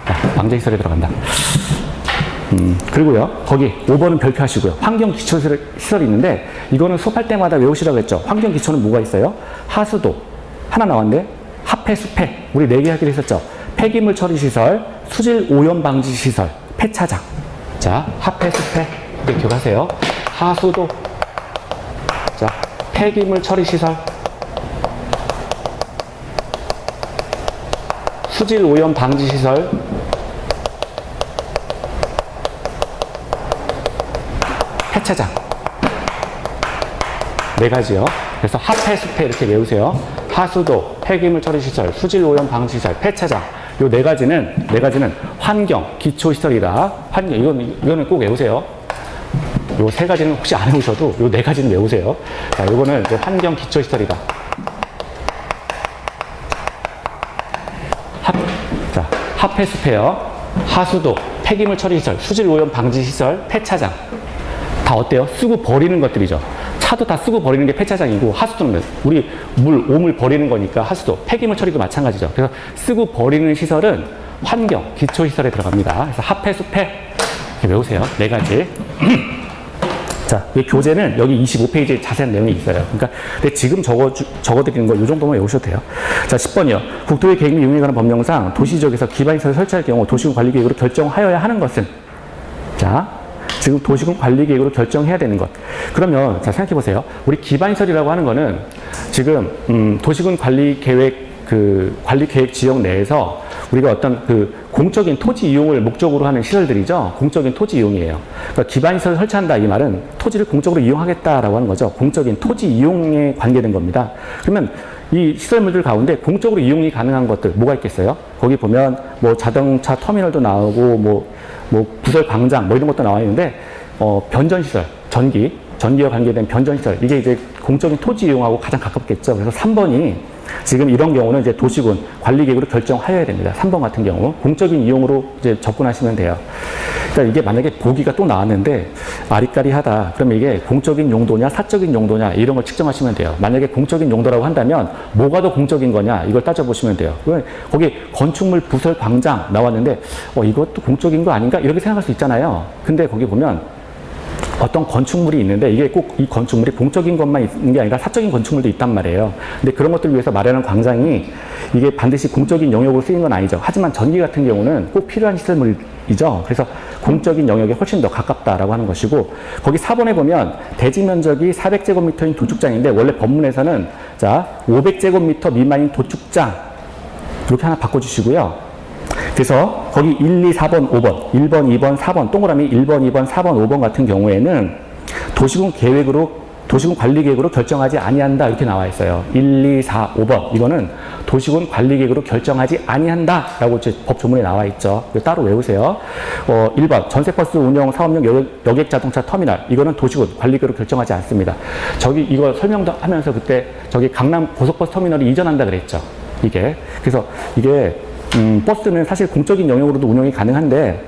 자, 방제시설에 들어간다. 그리고요, 거기 5번은 별표 하시고요. 환경기초시설이 있는데, 이거는 수업할 때마다 외우시라고 했죠. 환경기초는 뭐가 있어요? 하수도. 하나 나왔는데, 합해, 수폐. 우리 4개 하기로 했었죠. 폐기물 처리시설, 수질 오염 방지시설, 폐차장. 자, 합해, 수폐. 이렇게 기억하세요. 하수도. 자, 폐기물 처리시설. 수질 오염 방지시설. 폐차장. 네 가지요. 그래서 합해, 숲해 이렇게 외우세요. 하수도, 폐기물 처리 시설, 수질 오염 방지 시설, 폐차장. 요 네 가지는 환경, 기초 시설이다. 환경, 이거는 꼭 외우세요. 요 세 가지는 혹시 안 외우셔도 요 네 가지는 외우세요. 자, 요거는 이제 환경 기초 시설이다. 합해, 숲해요. 하수도, 폐기물 처리 시설, 수질 오염 방지 시설, 폐차장. 다 어때요? 쓰고 버리는 것들이죠. 차도 다 쓰고 버리는 게 폐차장이고, 하수도는 우리 오물 버리는 거니까 하수도, 폐기물 처리도 마찬가지죠. 그래서 쓰고 버리는 시설은 환경, 기초 시설에 들어갑니다. 그래서 합해, 숲해 이렇게 외우세요. 네 가지. 자, 이 교재는 여기 25페이지에 자세한 내용이 있어요. 그러니까 근데 지금 적어드리는 거 이 정도만 외우셔도 돼요. 자, 10번이요. 국토의 계획 및 이용에 관한 법령상 도시지역에서 기반시설을 설치할 경우 도시군 관리계획으로 결정하여야 하는 것은, 자, 지금 도시군 관리계획으로 결정해야 되는 것. 그러면 자, 생각해 보세요. 우리 기반시설이라고 하는 거는 지금 도시군 관리계획 관리계획 지역 내에서 우리가 어떤 공적인 토지 이용을 목적으로 하는 시설들이죠. 공적인 토지 이용이에요. 그러니까 기반시설을 설치한다 이 말은 토지를 공적으로 이용하겠다라고 하는 거죠. 공적인 토지 이용에 관계된 겁니다. 그러면 이 시설물들 가운데 공적으로 이용이 가능한 것들 뭐가 있겠어요? 거기 보면 뭐 자동차 터미널도 나오고 뭐 부설 광장 뭐 이런 것도 나와 있는데 변전시설, 전기와 관계된 변전시설 이게 이제 공적인 토지 이용하고 가장 가깝겠죠. 그래서 3번이 지금 이런 경우는 이제 도시군 관리계획으로 결정하여야 됩니다. 3번 같은 경우 공적인 이용으로 이제 접근하시면 돼요. 그러니까 이게 만약에 보기가 또 나왔는데 아리까리하다. 그러면 이게 공적인 용도냐 사적인 용도냐 이런 걸 측정하시면 돼요. 만약에 공적인 용도라고 한다면 뭐가 더 공적인 거냐 이걸 따져보시면 돼요. 거기 건축물 부설 광장 나왔는데 이것도 공적인 거 아닌가 이렇게 생각할 수 있잖아요. 근데 거기 보면 어떤 건축물이 있는데 이게 꼭 이 건축물이 공적인 것만 있는 게 아니라 사적인 건축물도 있단 말이에요. 근데 그런 것들을 위해서 마련한 광장이 이게 반드시 공적인 영역으로 쓰이는 건 아니죠. 하지만 전기 같은 경우는 꼭 필요한 시설물이죠. 그래서 공적인 영역에 훨씬 더 가깝다라고 하는 것이고, 거기 4번에 보면 대지 면적이 400제곱미터인 도축장인데 원래 법문에서는 자 500제곱미터 미만인 도축장 이렇게 하나 바꿔주시고요. 그래서 거기 1, 2, 4번, 5번, 1번, 2번, 4번, 동그라미 1번, 2번, 4번, 5번 같은 경우에는 도시군 관리계획으로 결정하지 아니한다 이렇게 나와 있어요. 1, 2, 4, 5번 이거는 도시군 관리계획으로 결정하지 아니한다 라고 이제 법조문에 나와 있죠. 이거 따로 외우세요. 1번 전세버스 운영 사업용 여객자동차 터미널 이거는 도시군 관리계획으로 결정하지 않습니다. 이거 설명도 하면서 그때 강남 고속버스 터미널이 이전한다 그랬죠. 그래서 이게 버스는 사실 공적인 영역으로도 운영이 가능한데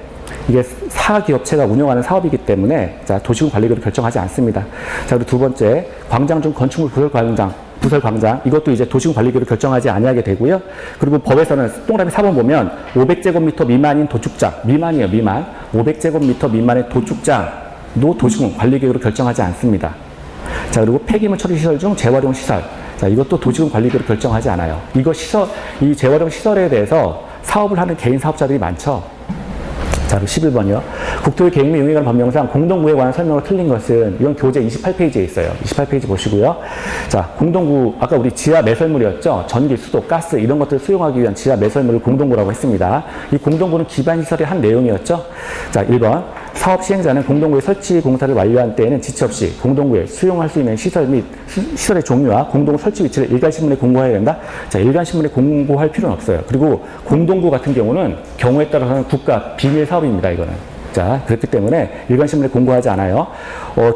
이게 사기업체가 운영하는 사업이기 때문에 자 도시군 관리계획으로 결정하지 않습니다. 자, 그리고 두 번째 광장 중 건축물 부설 광장 이것도 이제 도시군 관리계획으로 결정하지 아니하게 되고요. 그리고 법에서는 동그라미 4번 보면 500제곱미터 미만인 도축장 미만이에요. 미만 500제곱미터 미만의 도축장도 도시군 관리계획으로 결정하지 않습니다. 자, 그리고 폐기물 처리 시설 중 재활용 시설 자, 이것도 도시군 관리계획으로 결정하지 않아요. 이 재활용 시설에 대해서 사업을 하는 개인 사업자들이 많죠. 자, 그리고 11번이요. 국토의 계획 및 이용에 관한 법령상 공동구에 관한 설명을 틀린 것은 이건 교재 28페이지에 있어요. 28페이지 보시고요. 자, 공동구 아까 우리 지하 매설물이었죠. 전기, 수도, 가스 이런 것들을 수용하기 위한 지하 매설물을 공동구라고 했습니다. 이 공동구는 기반시설의 한 내용이었죠. 자, 1번 사업 시행자는 공동구의 설치 공사를 완료한 때에는 지체 없이 공동구에 수용할 수 있는 시설 및 시설의 종류와 공동구 설치 위치를 일간신문에 공고해야 된다. 자, 일간신문에 공고할 필요는 없어요. 그리고 공동구 같은 경우는 경우에 따라서는 국가 비밀 사업입니다. 이거는. 자, 그렇기 때문에 일간신문에 공고하지 않아요.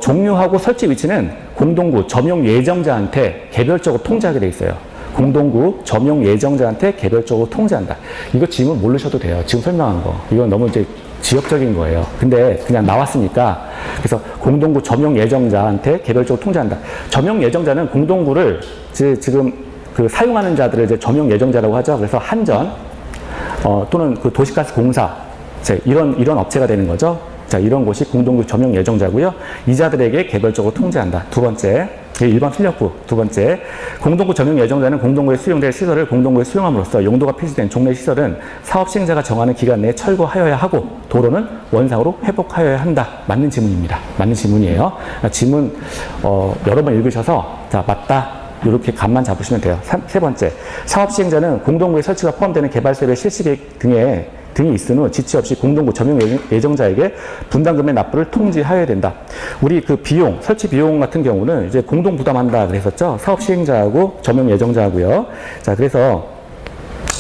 종류하고 설치 위치는 공동구 점용 예정자한테 개별적으로 통지하게 돼 있어요. 공동구 점용 예정자한테 개별적으로 통지한다. 이거 지금 모르셔도 돼요. 지금 설명한 거. 이건 너무 이제 지역적인 거예요. 근데 그냥 나왔으니까 그래서 공동구 점용 예정자한테 개별적으로 통지한다. 점용 예정자는 공동구를 지금 사용하는 자들을 이제 점용 예정자라고 하죠. 그래서 한전 또는 도시가스 공사 이런 업체가 되는 거죠. 자, 이런 곳이 공동구 점용 예정자고요. 이자들에게 개별적으로 통지한다. 두 번째 1번 틀렸고, 두 번째 공동구 점용 예정자는 공동구에 수용될 시설을 공동구에 수용함으로써 용도가 폐지된 종래 시설은 사업 시행자가 정하는 기간 내에 철거하여야 하고 도로는 원상으로 회복하여야 한다. 맞는 지문입니다. 맞는 지문이에요. 지문 여러 번 읽으셔서 자 맞다 이렇게 감만 잡으시면 돼요. 세 번째 사업 시행자는 공동구의 설치가 포함되는 개발사업의 실시계획 등의 등이 있은 후 지체 없이 공동구 점용 예정자에게 분담금의 납부를 통지하여야 된다. 우리 그 비용, 설치 비용 같은 경우는 이제 공동 부담한다 그랬었죠. 사업 시행자하고 점용 예정자하고요. 자, 그래서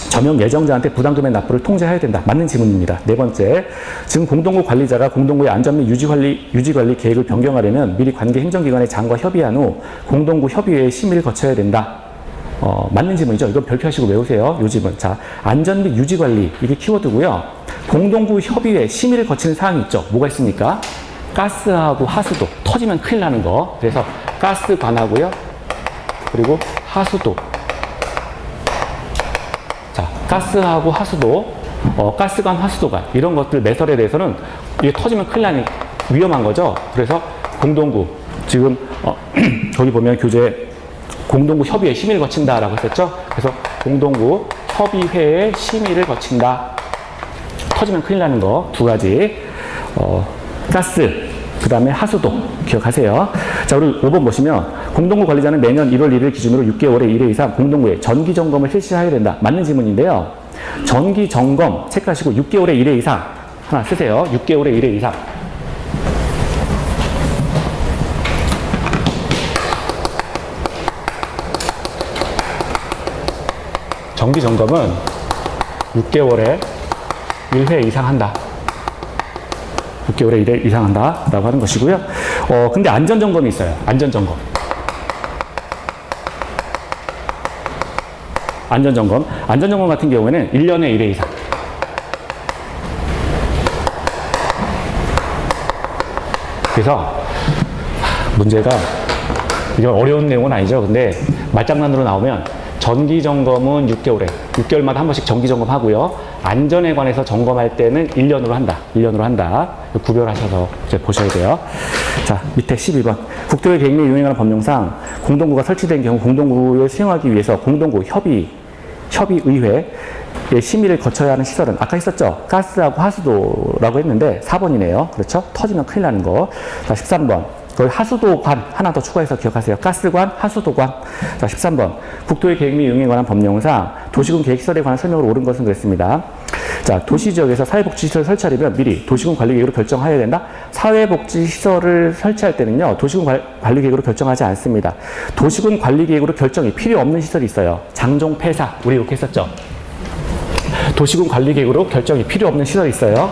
점용 예정자한테 부담금의 납부를 통지해야 된다. 맞는 지문입니다. 네 번째, 지금 공동구 관리자가 공동구의 안전 및 유지 관리 계획을 변경하려면 미리 관계 행정기관의 장과 협의한 후 공동구 협의회의 심의를 거쳐야 된다. 맞는 지문이죠. 이거 별표하시고 외우세요. 요 지문. 자, 안전 및 유지 관리 이게 키워드고요. 공동구 협의회 심의를 거치는 사항이 있죠. 뭐가 있습니까? 가스하고 하수도 터지면 큰일 나는 거. 그래서 가스관하고요. 그리고 하수도. 자, 가스하고 하수도, 가스관, 하수도관 이런 것들 매설에 대해서는 이게 터지면 큰일 나니 위험한 거죠. 그래서 공동구 지금 거기 보면 교재 공동구 협의회 심의를 거친다라고 했었죠. 그래서 공동구 협의회의 심의를 거친다. 터지면 큰일 나는 거 두 가지. 가스, 그 다음에 하수도 기억하세요. 자, 우리 5번 보시면 공동구 관리자는 매년 1월 1일 기준으로 6개월에 1회 이상 공동구에 전기 점검을 실시하여야 된다. 맞는 지문인데요. 전기 점검 체크하시고 6개월에 1회 이상 하나 쓰세요. 6개월에 1회 이상. 정기 점검은 6개월에 1회 이상 한다. 6개월에 1회 이상 한다. 라고 하는 것이고요. 근데 안전점검이 있어요. 안전점검. 안전점검 같은 경우에는 1년에 1회 이상. 그래서 문제가, 이건 어려운 내용은 아니죠. 근데 말장난으로 나오면 전기 점검은 6개월마다 한 번씩 정기 점검하고요. 안전에 관해서 점검할 때는 1년으로 한다. 구별하셔서 이제 보셔야 돼요. 자, 밑에 12번. 국토의 계획 및 운영에 관한 법령상 공동구가 설치된 경우 공동구를 수행하기 위해서 공동구 협의의회의 심의를 거쳐야 하는 시설은 아까 했었죠. 가스하고 하수도라고 했는데 4번이네요. 그렇죠? 터지면 큰일 나는 거. 자, 13번. 거기 하수도관 하나 더 추가해서 기억하세요. 가스관, 하수도관. 자, 13번. 국토의 계획 및 운영에 관한 법령상 도시군 계획시설에 관한 설명으로 옳은 것은 그랬습니다. 자, 도시지역에서 사회복지시설을 설치하려면 미리 도시군 관리계획으로 결정하여야 된다. 사회복지시설을 설치할 때는요, 도시군 관리계획으로 결정하지 않습니다. 도시군 관리계획으로 결정이 필요 없는 시설이 있어요. 장종 폐사. 우리 이렇게 했었죠. 도시군 관리계획으로 결정이 필요 없는 시설이 있어요.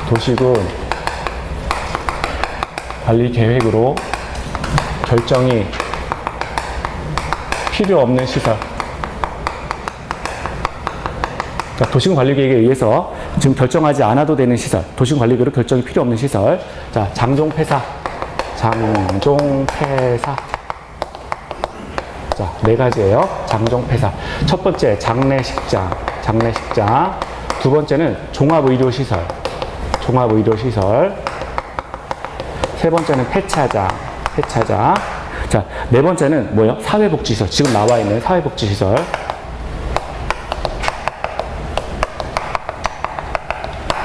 도시군 관리 계획으로 결정이 필요 없는 시설. 그러니까 도시군 관리 계획에 의해서 지금 결정하지 않아도 되는 시설. 도시군 관리 계획으로 결정이 필요 없는 시설. 자, 장종 폐사. 자, 네 가지예요. 장종 폐사. 첫 번째, 장례식장. 두 번째는 종합의료시설. 세 번째는 폐차장. 자, 네 번째는 뭐예요? 사회복지시설. 지금 나와 있는 사회복지시설.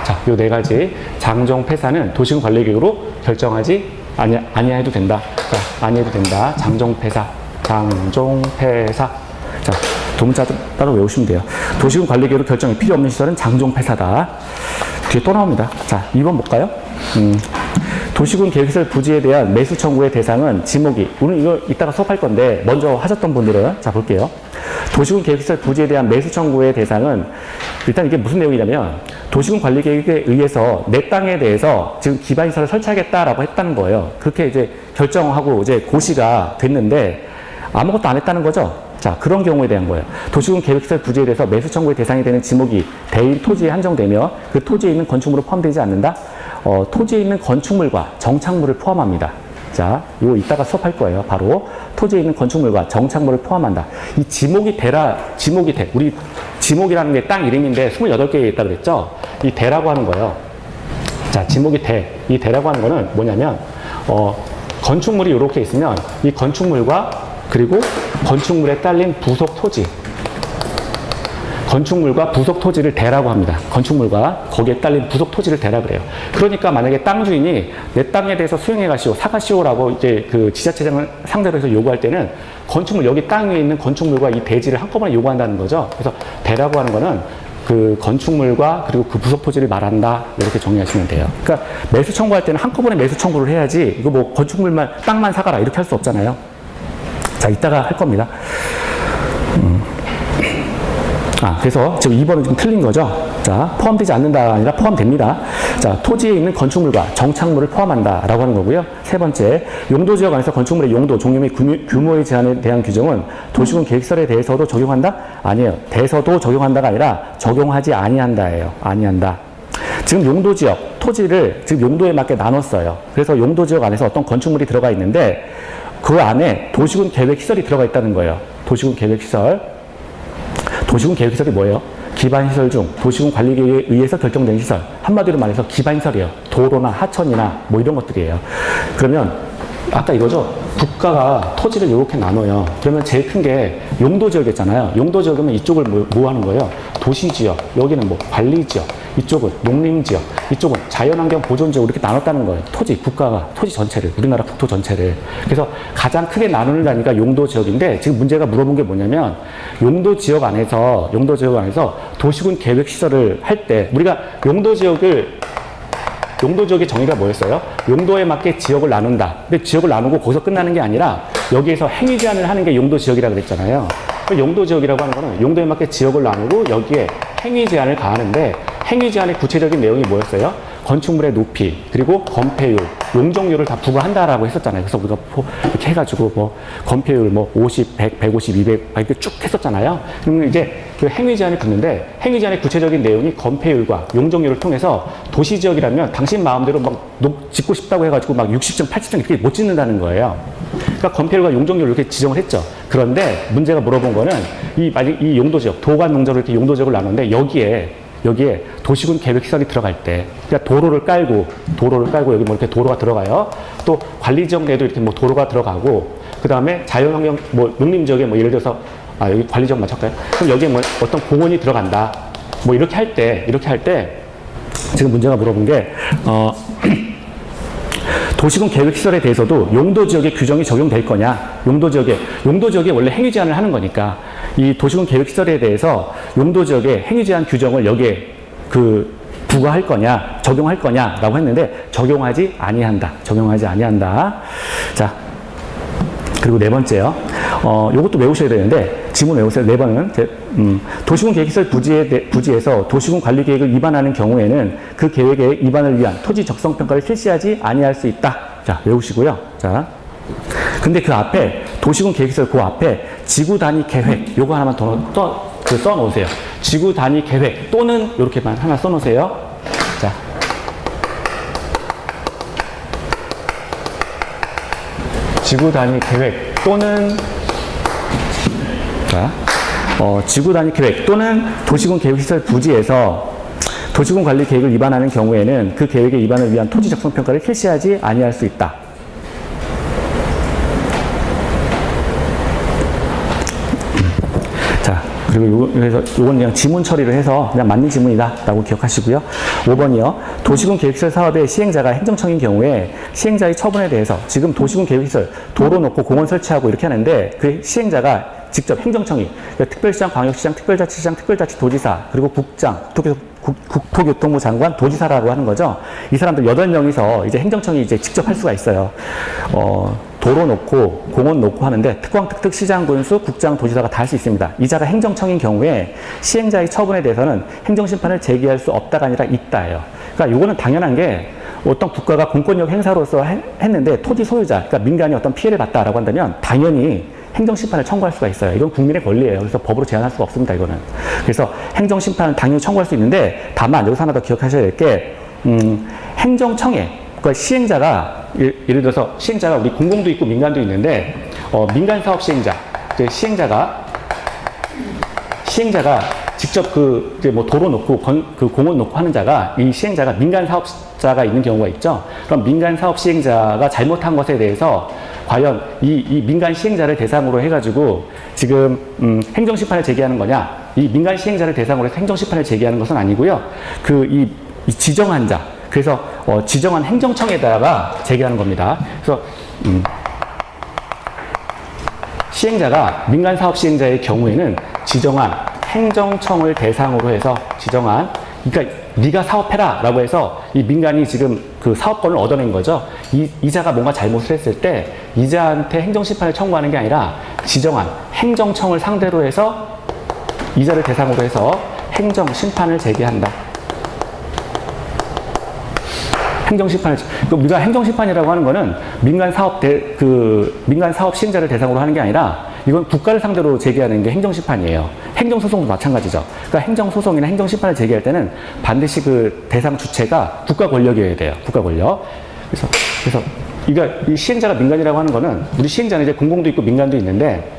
자, 요 네 가지. 장종 폐사는 도시군 관리계획으로 결정하지 아니해도 된다. 자, 아니해도 된다. 장종 폐사. 자, 도문자 따로 외우시면 돼요. 도시군 관리계획으로 결정이 필요 없는 시설은 장종 폐사다. 뒤에 또 나옵니다. 자, 2번 볼까요? 도시군 계획시설 부지에 대한 매수 청구의 대상은 지목이, 오늘 이거 이따가 수업할 건데 먼저 하셨던 분들은 자 볼게요. 도시군 계획시설 부지에 대한 매수 청구의 대상은 일단 이게 무슨 내용이냐면 도시군 관리계획에 의해서 내 땅에 대해서 지금 기반시설을 설치하겠다라고 했다는 거예요. 그렇게 이제 결정하고 이제 고시가 됐는데 아무것도 안 했다는 거죠. 자, 그런 경우에 대한 거예요. 도시군 계획시설 부지에 대해서 매수 청구의 대상이 되는 지목이 대인 토지에 한정되며 그 토지에 있는 건축물은 포함되지 않는다. 토지에 있는 건축물과 정착물을 포함합니다. 자, 이거 이따가 수업할 거예요. 바로 토지에 있는 건축물과 정착물을 포함한다. 이 지목이 대. 우리 지목이라는 게 땅 이름인데 28개에 있다 그랬죠? 이 대라고 하는 거예요. 자, 지목이 대. 이 대라고 하는 거는 뭐냐면, 건축물이 이렇게 있으면 이 건축물과 그리고 건축물에 딸린 부속 토지. 건축물과 부속 토지를 대라고 합니다. 건축물과 거기에 딸린 부속 토지를 대라 그래요. 그러니까 만약에 땅 주인이 내 땅에 대해서 수용해 가시오, 사가시오라고 이제 그 지자체장을 상대로 해서 요구할 때는 건축물, 여기 땅 위에 있는 건축물과 이 대지를 한꺼번에 요구한다는 거죠. 그래서 대라고 하는 거는 그 건축물과 그리고 그 부속 토지를 말한다, 이렇게 정리하시면 돼요. 그러니까 매수 청구할 때는 한꺼번에 매수 청구를 해야지, 이거 뭐 건축물만, 땅만 사가라 이렇게 할 수 없잖아요. 자, 이따가 할 겁니다. 그래서 지금 2번은 지금 틀린 거죠. 자, 포함되지 않는다가 아니라 포함됩니다. 자, 토지에 있는 건축물과 정착물을 포함한다라고 하는 거고요. 세 번째, 용도지역 안에서 건축물의 용도, 종류 및 규모의 제한에 대한 규정은 도시군 계획설에 대해서도 적용한다? 아니에요. 대해서도 적용한다가 아니라 적용하지 아니한다예요. 아니한다. 지금 용도지역, 토지를 지금 용도에 맞게 나눴어요. 그래서 용도지역 안에서 어떤 건축물이 들어가 있는데 그 안에 도시군 계획시설이 들어가 있다는 거예요. 도시군 계획시설. 도시군 계획시설이 뭐예요? 기반시설 중 도시군 관리계획에 의해서 결정된 시설. 한마디로 말해서 기반시설이에요. 도로나 하천이나 뭐 이런 것들이에요. 그러면 아까 이거죠? 국가가 토지를 이렇게 나눠요. 그러면 제일 큰 게 용도지역이었잖아요. 용도지역이면 이쪽을 뭐 하는 거예요? 도시지역, 여기는 뭐 관리지역, 이쪽은 농림지역, 이쪽은 자연환경 보존지역, 이렇게 나눴다는 거예요. 토지, 국가가 토지 전체를, 우리나라 국토 전체를. 그래서 가장 크게 나누려니까 용도지역인데, 지금 문제가 물어본 게 뭐냐면 용도지역 안에서 도시군 계획시설을 할 때 우리가 용도지역의 정의가 뭐였어요? 용도에 맞게 지역을 나눈다. 근데 지역을 나누고 거기서 끝나는 게 아니라 여기에서 행위 제한을 하는 게 용도지역이라고 그랬잖아요. 용도지역이라고 하는 거는 용도에 맞게 지역을 나누고 여기에 행위 제한을 가하는데, 행위 제한의 구체적인 내용이 뭐였어요? 건축물의 높이, 그리고 건폐율, 용적률을 다 부과한다라고 했었잖아요. 그래서 우리가 이렇게 해가지고 뭐 건폐율 뭐 50, 100, 150, 200 이렇게 쭉 했었잖아요. 그러면 이제 그 행위 제한이 붙는데, 행위 제한의 구체적인 내용이 건폐율과 용적률을 통해서 도시지역이라면 당신 마음대로 막 짓고 싶다고 해가지고 막 60점, 80점 이렇게 못 짓는다는 거예요. 그러니까 건폐율과 용적률을 이렇게 지정을 했죠. 그런데 문제가 물어본 거는 만약 이 용도지역, 도관 농지로 이렇게 용도지역을 나눴는데 여기에 도시군 계획시설이 들어갈 때, 그러니까 도로를 깔고 여기 뭐 이렇게 도로가 들어가요. 또 관리지역 내에도 이렇게 뭐 도로가 들어가고, 그 다음에 자연환경 뭐 농림지역에 뭐 예를 들어서 여기 관리지역 맞췄까요? 그럼 여기에 뭐 어떤 공원이 들어간다. 뭐 이렇게 할 때 지금 문제가 물어본 게 도시군 계획시설에 대해서도 용도지역의 규정이 적용될 거냐? 용도지역에 원래 행위 제한을 하는 거니까 이 도시군 계획시설에 대해서 용도지역의 행위 제한 규정을 여기에 부과할 거냐, 적용할 거냐라고 했는데 적용하지 아니한다. 자, 그리고 네 번째요. 요것도 외우셔야 되는데 지문 외우세요. 네 번은 도시군 계획시설 부지에서 도시군 관리계획을 위반하는 경우에는 그 계획의 위반을 위한 토지 적성평가를 실시하지 아니할 수 있다. 자, 외우시고요. 자, 근데 그 앞에 도시군 계획시설 그 앞에 지구 단위 계획 요거 하나만 더 써놓으세요. 지구 단위 계획 또는 이렇게만 하나 써놓으세요. 자, 지구 단위 계획 또는 지구 단위 계획 또는 도시군 계획시설 부지에서 도시군 관리 계획을 위반하는 경우에는 그 계획의 위반을 위한 토지 적성 평가를 실시하지 아니할 수 있다. 자, 그리고 그래서 이건 그냥 지문 처리를 해서 그냥 맞는 지문이다라고 기억하시고요. 5번이요. 도시군 계획시설 사업의 시행자가 행정청인 경우에 시행자의 처분에 대해서 지금 도시군 계획시설 도로 놓고 공원 설치하고 이렇게 하는데 그 시행자가 직접 행정청이 그러니까 특별시장, 광역시장, 특별자치시장, 특별자치도지사 그리고 국장, 국토교통부 장관, 도지사라고 하는 거죠. 이 사람들 8명이서 이제 행정청이 이제 직접 할 수가 있어요. 도로 놓고 공원 놓고 하는데 특광특특 시장, 군수, 국장, 도지사가 다 할 수 있습니다. 이자가 행정청인 경우에 시행자의 처분에 대해서는 행정심판을 제기할 수 없다가 아니라 있다예요. 그러니까 이거는 당연한 게 어떤 국가가 공권력 행사로서 했는데 토지 소유자, 그러니까 민간이 어떤 피해를 봤다라고 한다면 당연히 행정심판을 청구할 수가 있어요. 이건 국민의 권리예요. 그래서 법으로 제한할 수가 없습니다. 이거는. 그래서 행정심판은 당연히 청구할 수 있는데 다만 여기서 하나 더 기억하셔야 될 게 행정청에 그러니까 시행자가 예를 들어서 시행자가 우리 공공도 있고 민간도 있는데 민간사업 시행자 시행자가 직접 뭐 도로 놓고 공원 놓고 하는 자가 이 시행자가 민간 사업자가 있는 경우가 있죠. 그럼 민간 사업 시행자가 잘못한 것에 대해서 과연 이 민간 시행자를 대상으로 해가지고 지금 행정심판을 제기하는 거냐? 이 민간 시행자를 대상으로 해서 행정심판을 제기하는 것은 아니고요. 이 지정한 자, 그래서 지정한 행정청에다가 제기하는 겁니다. 그래서 시행자가 민간 사업 시행자의 경우에는 지정한 행정청을 대상으로 해서 그러니까 네가 사업해라 라고 해서 이 민간이 지금 그 사업권을 얻어낸 거죠. 이자가 뭔가 잘못을 했을 때 이자한테 행정심판을 청구하는 게 아니라 지정한 행정청을 상대로 해서 이자를 대상으로 해서 행정심판을 제기한다. 우리가 행정심판이라고 하는 거는 민간 사업 시행자를 대상으로 하는 게 아니라 이건 국가를 상대로 제기하는 게 행정심판이에요. 행정소송도 마찬가지죠. 그러니까 행정소송이나 행정심판을 제기할 때는 반드시 그 대상 주체가 국가 권력이어야 돼요. 국가 권력. 그래서 이 시행자가 민간이라고 하는 거는 우리 시행자는 이제 공공도 있고 민간도 있는데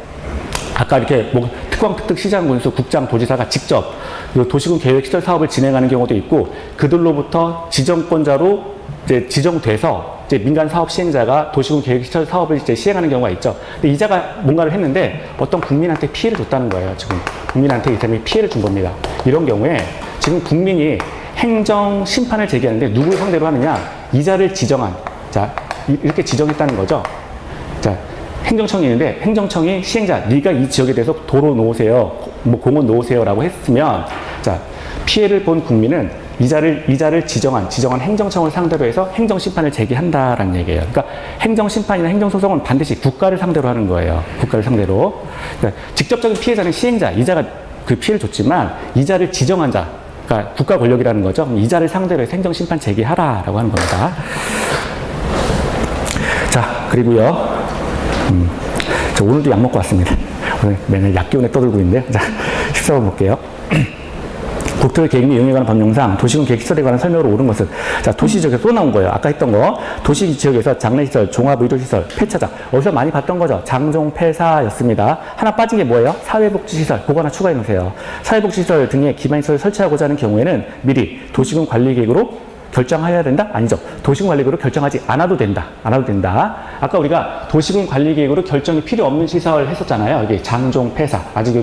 아까 이렇게 뭐 특광특특 시장군수 국장 도지사가 직접 도시군 계획시설 사업을 진행하는 경우도 있고 그들로부터 지정권자로 이제 지정돼서 이제 민간 사업 시행자가 도시군 계획시설 사업을 이제 시행하는 경우가 있죠. 근데 이자가 뭔가를 했는데 어떤 국민한테 피해를 줬다는 거예요. 지금 국민한테 이 사람이 피해를 준 겁니다. 이런 경우에 지금 국민이 행정 심판을 제기하는데 누구를 상대로 하느냐? 이자를 지정한 이렇게 지정했다는 거죠. 행정청이 있는데 행정청이 시행자 네가 이 지역에 대해서 도로 놓으세요, 뭐 공원 놓으세요라고 했으면 피해를 본 국민은 이자를 지정한 행정청을 상대로 해서 행정심판을 제기한다라는 얘기예요. 그러니까 행정심판이나 행정소송은 반드시 국가를 상대로 하는 거예요. 국가를 상대로. 그러니까 직접적인 피해자는 시행자, 이자가 그 피해를 줬지만 이자를 지정한 자, 그러니까 국가 권력이라는 거죠. 이자를 상대로 해서 행정심판 제기하라라고 하는 겁니다. 자, 그리고요. 저 오늘도 약 먹고 왔습니다. 오늘 맨날 약 기운에 떠들고 있는데, 자, 식사해 볼게요. 국토의 계획 및 이용에 관한 법령상 도시군 계획시설에 관한 설명으로 옳은 것은 도시지역에서 또 나온 거예요. 아까 했던 거 도시지역에서 장례시설, 종합의료시설, 폐차장 어디서 많이 봤던 거죠. 장종, 폐사였습니다. 하나 빠진 게 뭐예요? 사회복지시설. 그거 하나 추가해 놓으세요. 사회복지시설 등의 기반시설을 설치하고자 하는 경우에는 미리 도시군 관리계획으로 결정해야 된다? 아니죠. 도시군 관리계획으로 결정하지 않아도 된다. 아까 우리가 도시군 관리계획으로 결정이 필요 없는 시설 했었잖아요. 여기 장종, 폐사. 아직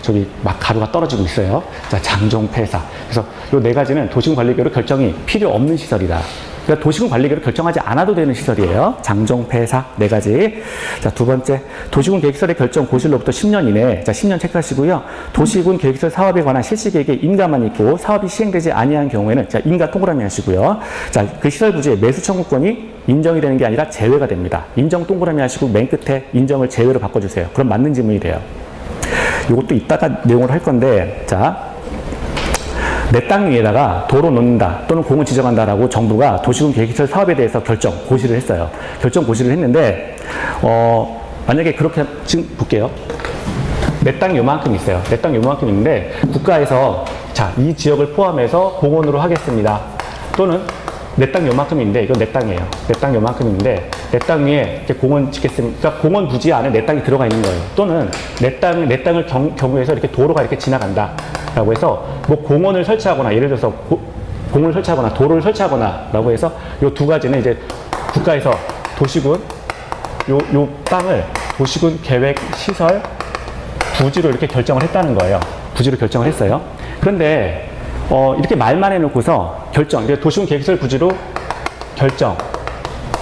저기 막 가루가 떨어지고 있어요. 자, 장종, 폐사. 그래서 이 네 가지는 도시군 관리계획으로 결정이 필요 없는 시설이다. 그러니까 도시군 관리계획으로 결정하지 않아도 되는 시설이에요. 장종, 폐사 네 가지. 자, 두 번째, 도시군 계획시설의 결정 고시로부터 10년 이내. 자, 10년 체크하시고요. 도시군 계획시설 사업에 관한 실시계획에 인가만 있고 사업이 시행되지 아니한 경우에는 자, 인가 동그라미 하시고요. 자, 그 시설 부지의 매수 청구권이 인정이 되는 게 아니라 제외가 됩니다. 인정 동그라미 하시고 맨 끝에 인정을 제외로 바꿔주세요. 그럼 맞는 지문이 돼요. 이것도 이따가 내용을 할 건데, 자. 내 땅 위에다가 도로 놓는다 또는 공을 지정한다라고 정부가 도시군 계획시설 사업에 대해서 고시를 했어요. 고시를 했는데 만약에 그렇게 지금 볼게요. 내 땅이 요만큼 있어요. 내 땅이 요만큼 있는데 국가에서 자, 이 지역을 포함해서 공원으로 하겠습니다. 또는 내 땅 요만큼인데 이건 내 땅이에요. 내 땅 요만큼인데 내 땅 위에 이렇게 공원 짓겠습니다. 그러니까 공원 부지 안에 내 땅이 들어가 있는 거예요. 또는 내 땅을 경우에서 이렇게 도로가 이렇게 지나간다. 라고 해서 뭐 공원을 설치하거나 예를 들어서 공원을 설치하거나 도로를 설치하거나 라고 해서 요 두 가지는 이제 국가에서 도시군 요 땅을 도시군 계획 시설 부지로 이렇게 결정을 했다는 거예요. 부지로 결정을 했어요. 그런데 이렇게 말만 해놓고서 도시군 계획시설 부지로 결정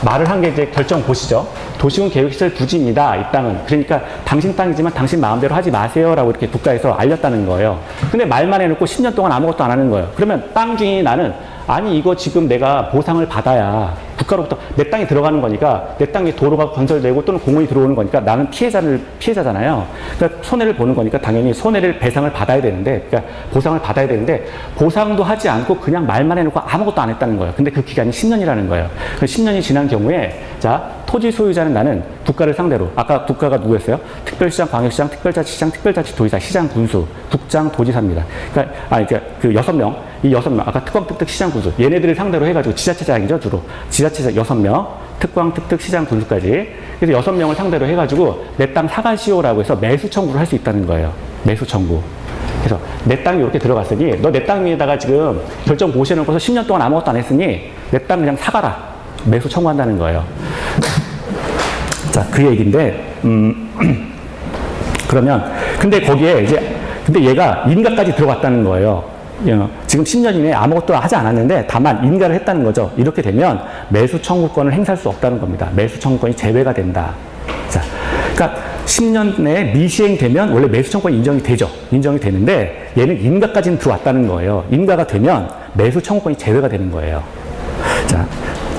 말을 한 게 이제 결정 고시죠. 도시군 계획시설 부지입니다. 이 땅은. 그러니까 당신 땅이지만 당신 마음대로 하지 마세요라고 이렇게 국가에서 알렸다는 거예요. 근데 말만 해놓고 10년 동안 아무것도 안 하는 거예요. 그러면 땅 주인이 나는 아니 이거 지금 내가 보상을 받아야 국가로부터 내 땅이 들어가는 거니까 내 땅에 도로가 건설되고 또는 공원이 들어오는 거니까 나는 피해자잖아요. 그러니까 손해를 보는 거니까 당연히 배상을 받아야 되는데, 그러니까 보상을 받아야 되는데 보상도 하지 않고 그냥 말만 해놓고 아무것도 안 했다는 거예요. 근데 그 기간이 10년이라는 거예요. 10년이 지난 경우에 자, 토지 소유자는 나는 국가를 상대로, 아까 국가가 누구였어요? 특별시장, 광역시장, 특별자치시장, 특별자치도지사, 시장, 군수, 국장, 도지사입니다. 그러니까 그 6명, 이 6명, 아까 특광, 특특, 시장, 군수, 얘네들을 상대로 해가지고 지자체장이죠, 주로. 지자체장 6명, 특광, 특특, 시장, 군수까지. 그래서 6명을 상대로 해가지고 내 땅 사가시오라고 해서 매수 청구를 할 수 있다는 거예요. 매수 청구. 그래서 내 땅이 이렇게 들어갔으니 너 내 땅 위에다가 지금 결정 고시해놓고서 10년 동안 아무것도 안 했으니 내 땅 그냥 사가라. 매수 청구한다는 거예요. 자, 그 얘기인데, 그러면, 근데 거기에 이제 근데 얘가 인가까지 들어갔다는 거예요. 지금 10년 이내에 아무것도 하지 않았는데 다만 인가를 했다는 거죠. 이렇게 되면 매수 청구권을 행사할 수 없다는 겁니다. 매수 청구권이 제외가 된다. 자, 그러니까 10년 내에 미시행되면 원래 매수 청구권이 인정이 되죠. 인정이 되는데 얘는 인가까지는 들어왔다는 거예요. 인가가 되면 매수 청구권이 제외가 되는 거예요. 자,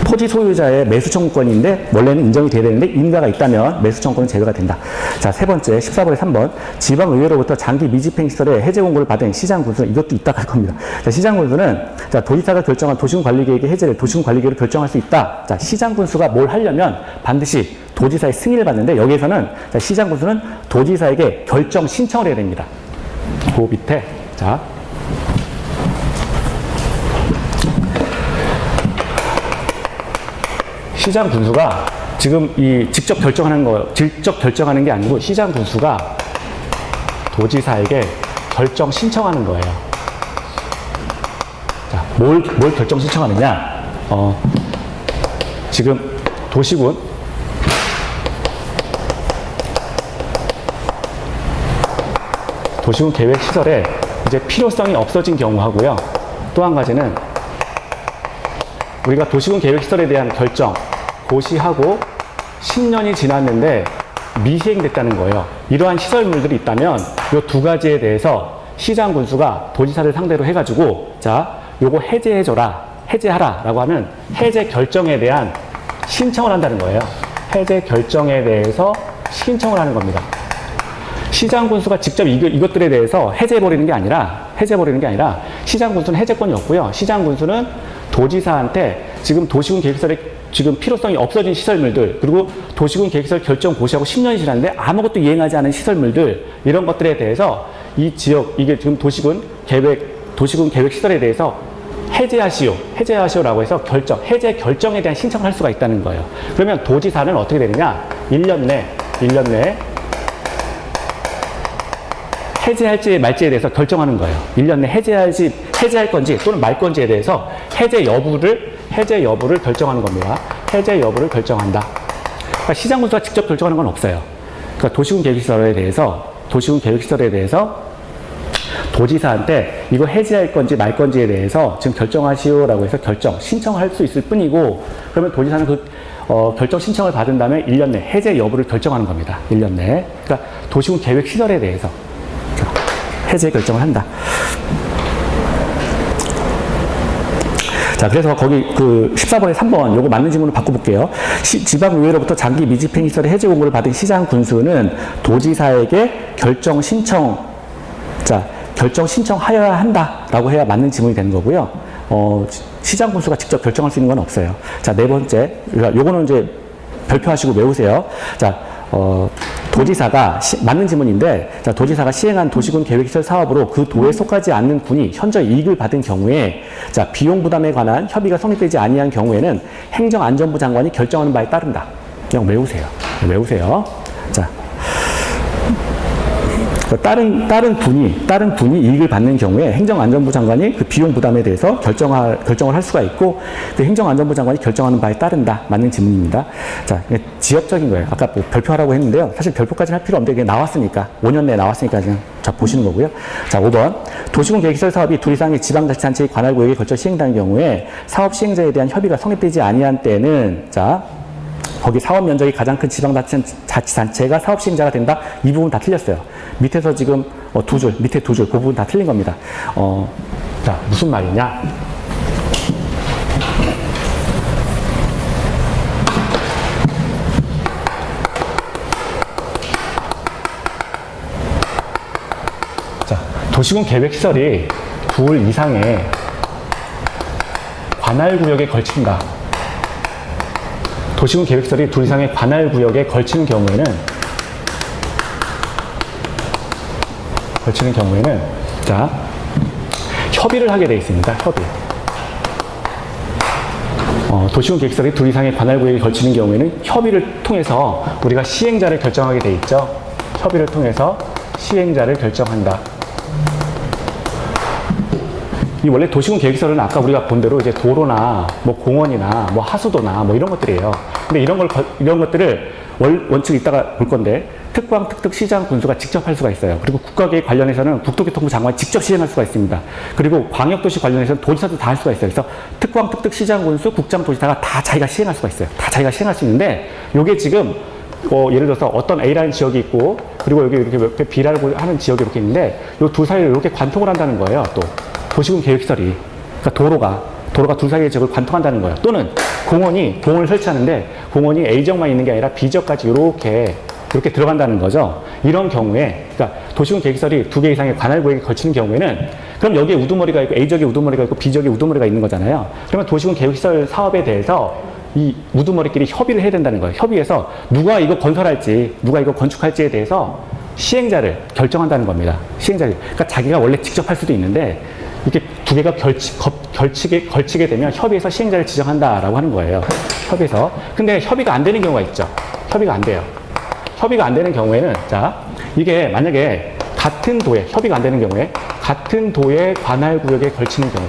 토지 소유자의 매수 청구권인데 원래는 인정이 돼야 되는데 인가가 있다면 매수 청구권은 제외가 된다. 자, 세 번째 14번의 3번 지방의회로부터 장기 미집행 시설의 해제 공고를 받은 시장군수는 이것도 이따 갈 겁니다. 자, 시장군수는 자, 도지사가 결정한 도시군관리계획의 해제를 도시군관리계획으로 결정할 수 있다. 자, 시장군수가 뭘 하려면 반드시 도지사의 승인을 받는데 여기에서는 자, 시장군수는 도지사에게 결정 신청을 해야 됩니다. 그 밑에 자. 시장 군수가 지금 이 직접 결정하는 게 아니고 시장 군수가 도지사에게 결정 신청하는 거예요. 자, 뭘 결정 신청하느냐? 지금 도시군 계획 시설에 이제 필요성이 없어진 경우하고요. 또 한 가지는 우리가 도시군 계획 시설에 대한 결정 고시하고 10년이 지났는데 미시행됐다는 거예요. 이러한 시설물들이 있다면 이 두 가지에 대해서 시장 군수가 도지사를 상대로 해가지고 자, 요거 해제해줘라, 해제하라 라고 하는 해제 결정에 대한 신청을 한다는 거예요. 해제 결정에 대해서 신청을 하는 겁니다. 시장 군수가 직접 이것들에 대해서 해제해버리는 게 아니라 시장 군수는 해제권이 없고요. 시장 군수는 도지사한테 지금 도시군 계획시설에 지금 필요성이 없어진 시설물들 그리고 도시군 계획시설 결정 고시하고 10년이 지났는데 아무것도 이행하지 않은 시설물들 이런 것들에 대해서 이 지역 이게 지금 도시군 계획 시설에 대해서 해제하시오라고 해서 해제 결정에 대한 신청을 할 수가 있다는 거예요. 그러면 도지사는 어떻게 되느냐? 1년 내에 해제할지 말지에 대해서 결정하는 거예요. 1년 내 해제할 건지 또는 말 건지에 대해서 해제 여부를 결정하는 겁니다. 해제 여부를 결정한다. 그러니까 시장 군수가 직접 결정하는 건 없어요. 그러니까 도시군 계획시설에 대해서 도지사한테 이거 해제할 건지 말 건지에 대해서 지금 결정하시오라고 해서 신청을 할 수 있을 뿐이고 그러면 도지사는 그 결정 신청을 받은 다음에 1년 내 해제 여부를 결정하는 겁니다. 1년 내에. 그러니까 도시군 계획 시설에 대해서 해제 결정을 한다. 자, 그래서 거기 그 14번에 3번 요거 맞는 질문을 바꿔볼게요. 지방의회로부터 장기 미집행 시설의 해제 공고를 받은 시장 군수는 도지사에게 결정 신청하여야 한다라고 해야 맞는 질문이 되는 거고요. 시장 군수가 직접 결정할 수 있는 건 없어요. 자, 네 번째, 요거는 이제 별표하시고 외우세요. 자, 도지사가 맞는 지문인데 자, 도지사가 시행한 도시군 계획시설 사업으로 그 도에 속하지 않는 군이 현저 이익을 받은 경우에 자, 비용 부담에 관한 협의가 성립되지 아니한 경우에는 행정안전부 장관이 결정하는 바에 따른다. 그냥 외우세요. 자, 다른 분이 이익을 받는 경우에 행정안전부 장관이 그 비용 부담에 대해서 결정을 할 수가 있고 그 행정안전부 장관이 결정하는 바에 따른다. 맞는 지문입니다. 자, 지역적인 거예요. 아까 뭐 별표하라고 했는데요. 사실 별표까지는 할 필요 없는데 그게 나왔으니까 5년 내에 나왔으니까 그냥 자 보시는 거고요. 자, 5번 도시군 계획시설 사업이 둘 이상의 지방자치단체의 관할구역에 걸쳐 시행되는 경우에 사업 시행자에 대한 협의가 성립되지 아니한 때는 자 거기 사업 면적이 가장 큰 지방자치단체가 사업 시행자가 된다. 이 부분 다 틀렸어요. 밑에서 지금 밑에 두 줄, 그 부분 다 틀린 겁니다. 자, 무슨 말이냐? 자, 도시군 계획시설이 둘 이상의 관할구역에 걸친다. 도시군 계획시설이 둘 이상의 관할구역에 걸치는 경우에는 자, 협의를 하게 되어 있습니다. 협의. 도시군 계획시설이 둘 이상의 관할구역에 걸치는 경우에는 협의를 통해서 우리가 시행자를 결정하게 되어 있죠. 협의를 통해서 시행자를 결정한다. 이 원래 도시군 계획서는 아까 우리가 본 대로 이제 도로나 뭐 공원이나 뭐 하수도나 뭐 이런 것들이에요. 근데 이런 것들을 원칙 이따가 볼 건데 특광, 특특, 시장, 군수가 직접 할 수가 있어요. 그리고 국가계획 관련해서는 국토교통부 장관이 직접 시행할 수가 있습니다. 그리고 광역도시 관련해서는 도지사도 다 할 수가 있어요. 그래서 특광, 특특, 시장, 군수, 국장, 도지사가 다 자기가 시행할 수가 있어요. 다 자기가 시행할 수 있는데 요게 지금 예를 들어서 어떤 A라는 지역이 있고 그리고 여기 이렇게 B라고 하는 지역이 이렇게 있는데 요 두 사이를 이렇게 관통을 한다는 거예요. 또 도시군 계획시설이 그러니까 도로가 두 사이의 지역을 관통한다는 거예요. 또는 공원을 설치하는데 공원이 A지역만 있는 게 아니라 B지역까지 이렇게 들어간다는 거죠. 이런 경우에, 그러니까 도시군 계획시설이 두 개 이상의 관할구역에 걸치는 경우에는 그럼 여기에 우두머리가 있고 A지역에 우두머리가 있고 B지역에 우두머리가 있는 거잖아요. 그러면 도시군 계획시설 사업에 대해서 이 우두머리끼리 협의를 해야 된다는 거예요. 협의해서 누가 이거 건설할지, 누가 이거 건축할지에 대해서 시행자를 결정한다는 겁니다. 시행자를. 그러니까 자기가 원래 직접 할 수도 있는데 이렇게 두 개가 걸치게 되면 협의해서 시행자를 지정한다라고 하는 거예요. 협의해서. 근데 협의가 안 되는 경우가 있죠. 협의가 안 돼요. 협의가 안 되는 경우에는, 자, 이게 만약에 같은 도에, 협의가 안 되는 경우에, 같은 도의 관할구역에 걸치는 경우.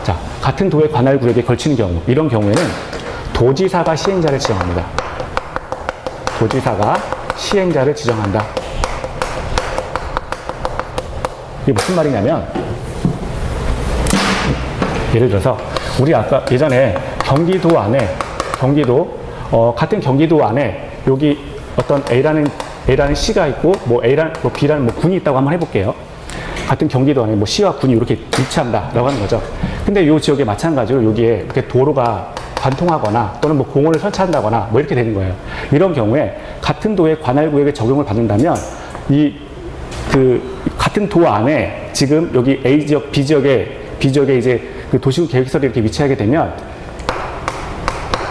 자, 같은 도의 관할구역에 걸치는 경우. 이런 경우에는 도지사가 시행자를 지정합니다. 도지사가 시행자를 지정한다. 이게 무슨 말이냐면, 예를 들어서, 우리 아까 예전에 경기도 안에, 같은 경기도 안에 여기 어떤 A라는 시가 있고 뭐 B라는 뭐 군이 있다고 한번 해볼게요. 같은 경기도 안에 뭐 시와 군이 이렇게 위치한다라고 하는 거죠. 근데 이 지역에 마찬가지로 여기에 이렇게 도로가 관통하거나 또는 뭐 공원을 설치한다거나 뭐 이렇게 되는 거예요. 이런 경우에 같은 도의 관할구역에 적용을 받는다면 같은 도 안에 지금 여기 A 지역, B 지역에 이제 그 도시군 계획시설이 이렇게 위치하게 되면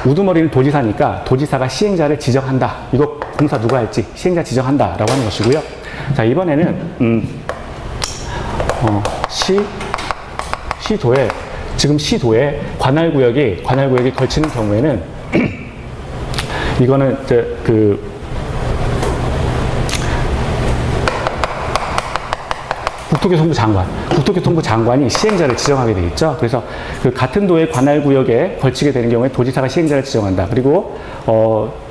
우두머리는 도지사니까 도지사가 시행자를 지정한다. 이거 공사 누가 할지 시행자 지정한다라고 하는 것이고요. 자, 이번에는 시도에 관할구역이 걸치는 경우에는 이거는 국토교통부 장관이 시행자를 지정하게 되어 있죠. 그래서 그 같은 도의 관할구역에 걸치게 되는 경우에 도지사가 시행자를 지정한다. 그리고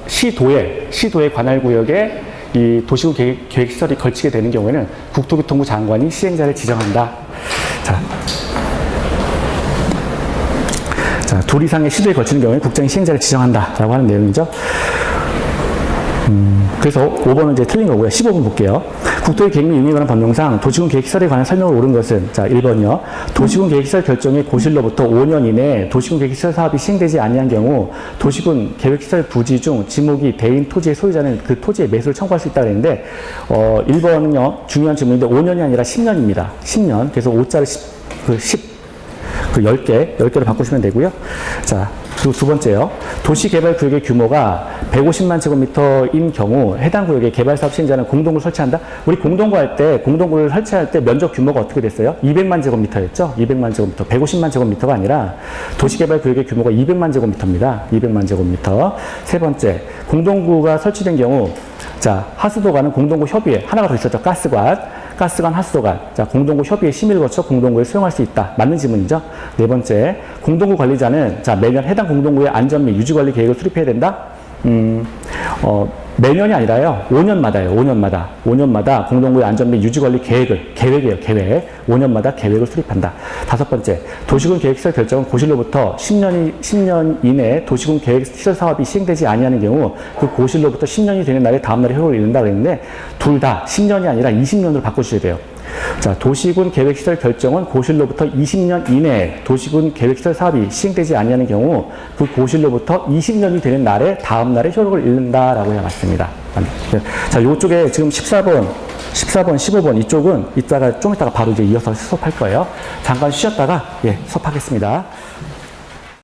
시도의 관할구역에 이 도시군 계획시설이 걸치게 되는 경우에는 국토교통부 장관이 시행자를 지정한다. 자, 둘 이상의 시도에 걸치는 경우에 국장이 시행자를 지정한다라고 하는 내용이죠. 그래서 5번은 이제 틀린 거고요. 15번 볼게요. 국토의 계획 및 운영에 관한 법령상 도시군 계획시설에 관한 설명을 옳은 것은, 자, 1번이요. 도시군 계획시설 결정의 고실로부터 5년 이내에 도시군 계획시설 사업이 시행되지 아니한 경우 도시군 계획시설 부지 중 지목이 대인 토지의 소유자는 그 토지의 매수를 청구할 수 있다고 그랬는데 1번은요. 중요한 질문인데 5년이 아니라 10년입니다. 10년. 그래서 5자를 10개를 바꾸시면 되고요. 자, 그리고 두 번째요. 도시개발구역의 규모가 150만 제곱미터인 경우 해당 구역의 개발사업 시행자는 공동구를 설치한다? 우리 공동구를 설치할 때 면적 규모가 어떻게 됐어요? 200만 제곱미터였죠? 200만 제곱미터. 150만 제곱미터가 아니라 도시개발구역의 규모가 200만 제곱미터입니다. 200만 제곱미터. 세 번째, 공동구가 설치된 경우, 자, 하수도관은 공동구 협의회, 하나가 더 있었죠. 가스관, 하수도관. 자, 공동구 협의회 심의를 거쳐 공동구에 수용할 수 있다. 맞는 지문이죠. 네 번째, 공동구 관리자는, 자, 매년 해당 공동구의 안전 및 유지 관리 계획을 수립해야 된다. 매년이 아니라요. 5년마다예요. 5년마다 공동구의 안전 및 유지 관리 계획이에요. 계획. 5년마다 계획을 수립한다. 다섯 번째, 도시군 계획시설 결정은 고실로부터 10년 이내에 도시군 계획시설 사업이 시행되지 아니하는 경우 그 고실로부터 10년이 되는 날에 다음 날에 효력을 잃는다 그랬는데 둘 다 10년이 아니라 20년으로 바꿔주셔야 돼요. 자, 도시군 계획시설 결정은 고실로부터 20년 이내에 도시군 계획시설 사업이 시행되지 아니하는 경우 그 고실로부터 20년이 되는 날에 다음 날에 효력을 잃는다라고 해놨습니다. 자, 요쪽에 지금 14번, 15번 이쪽은 좀 이따가 바로 이제 이어서 수업할 거예요. 잠깐 쉬었다가 수업하겠습니다.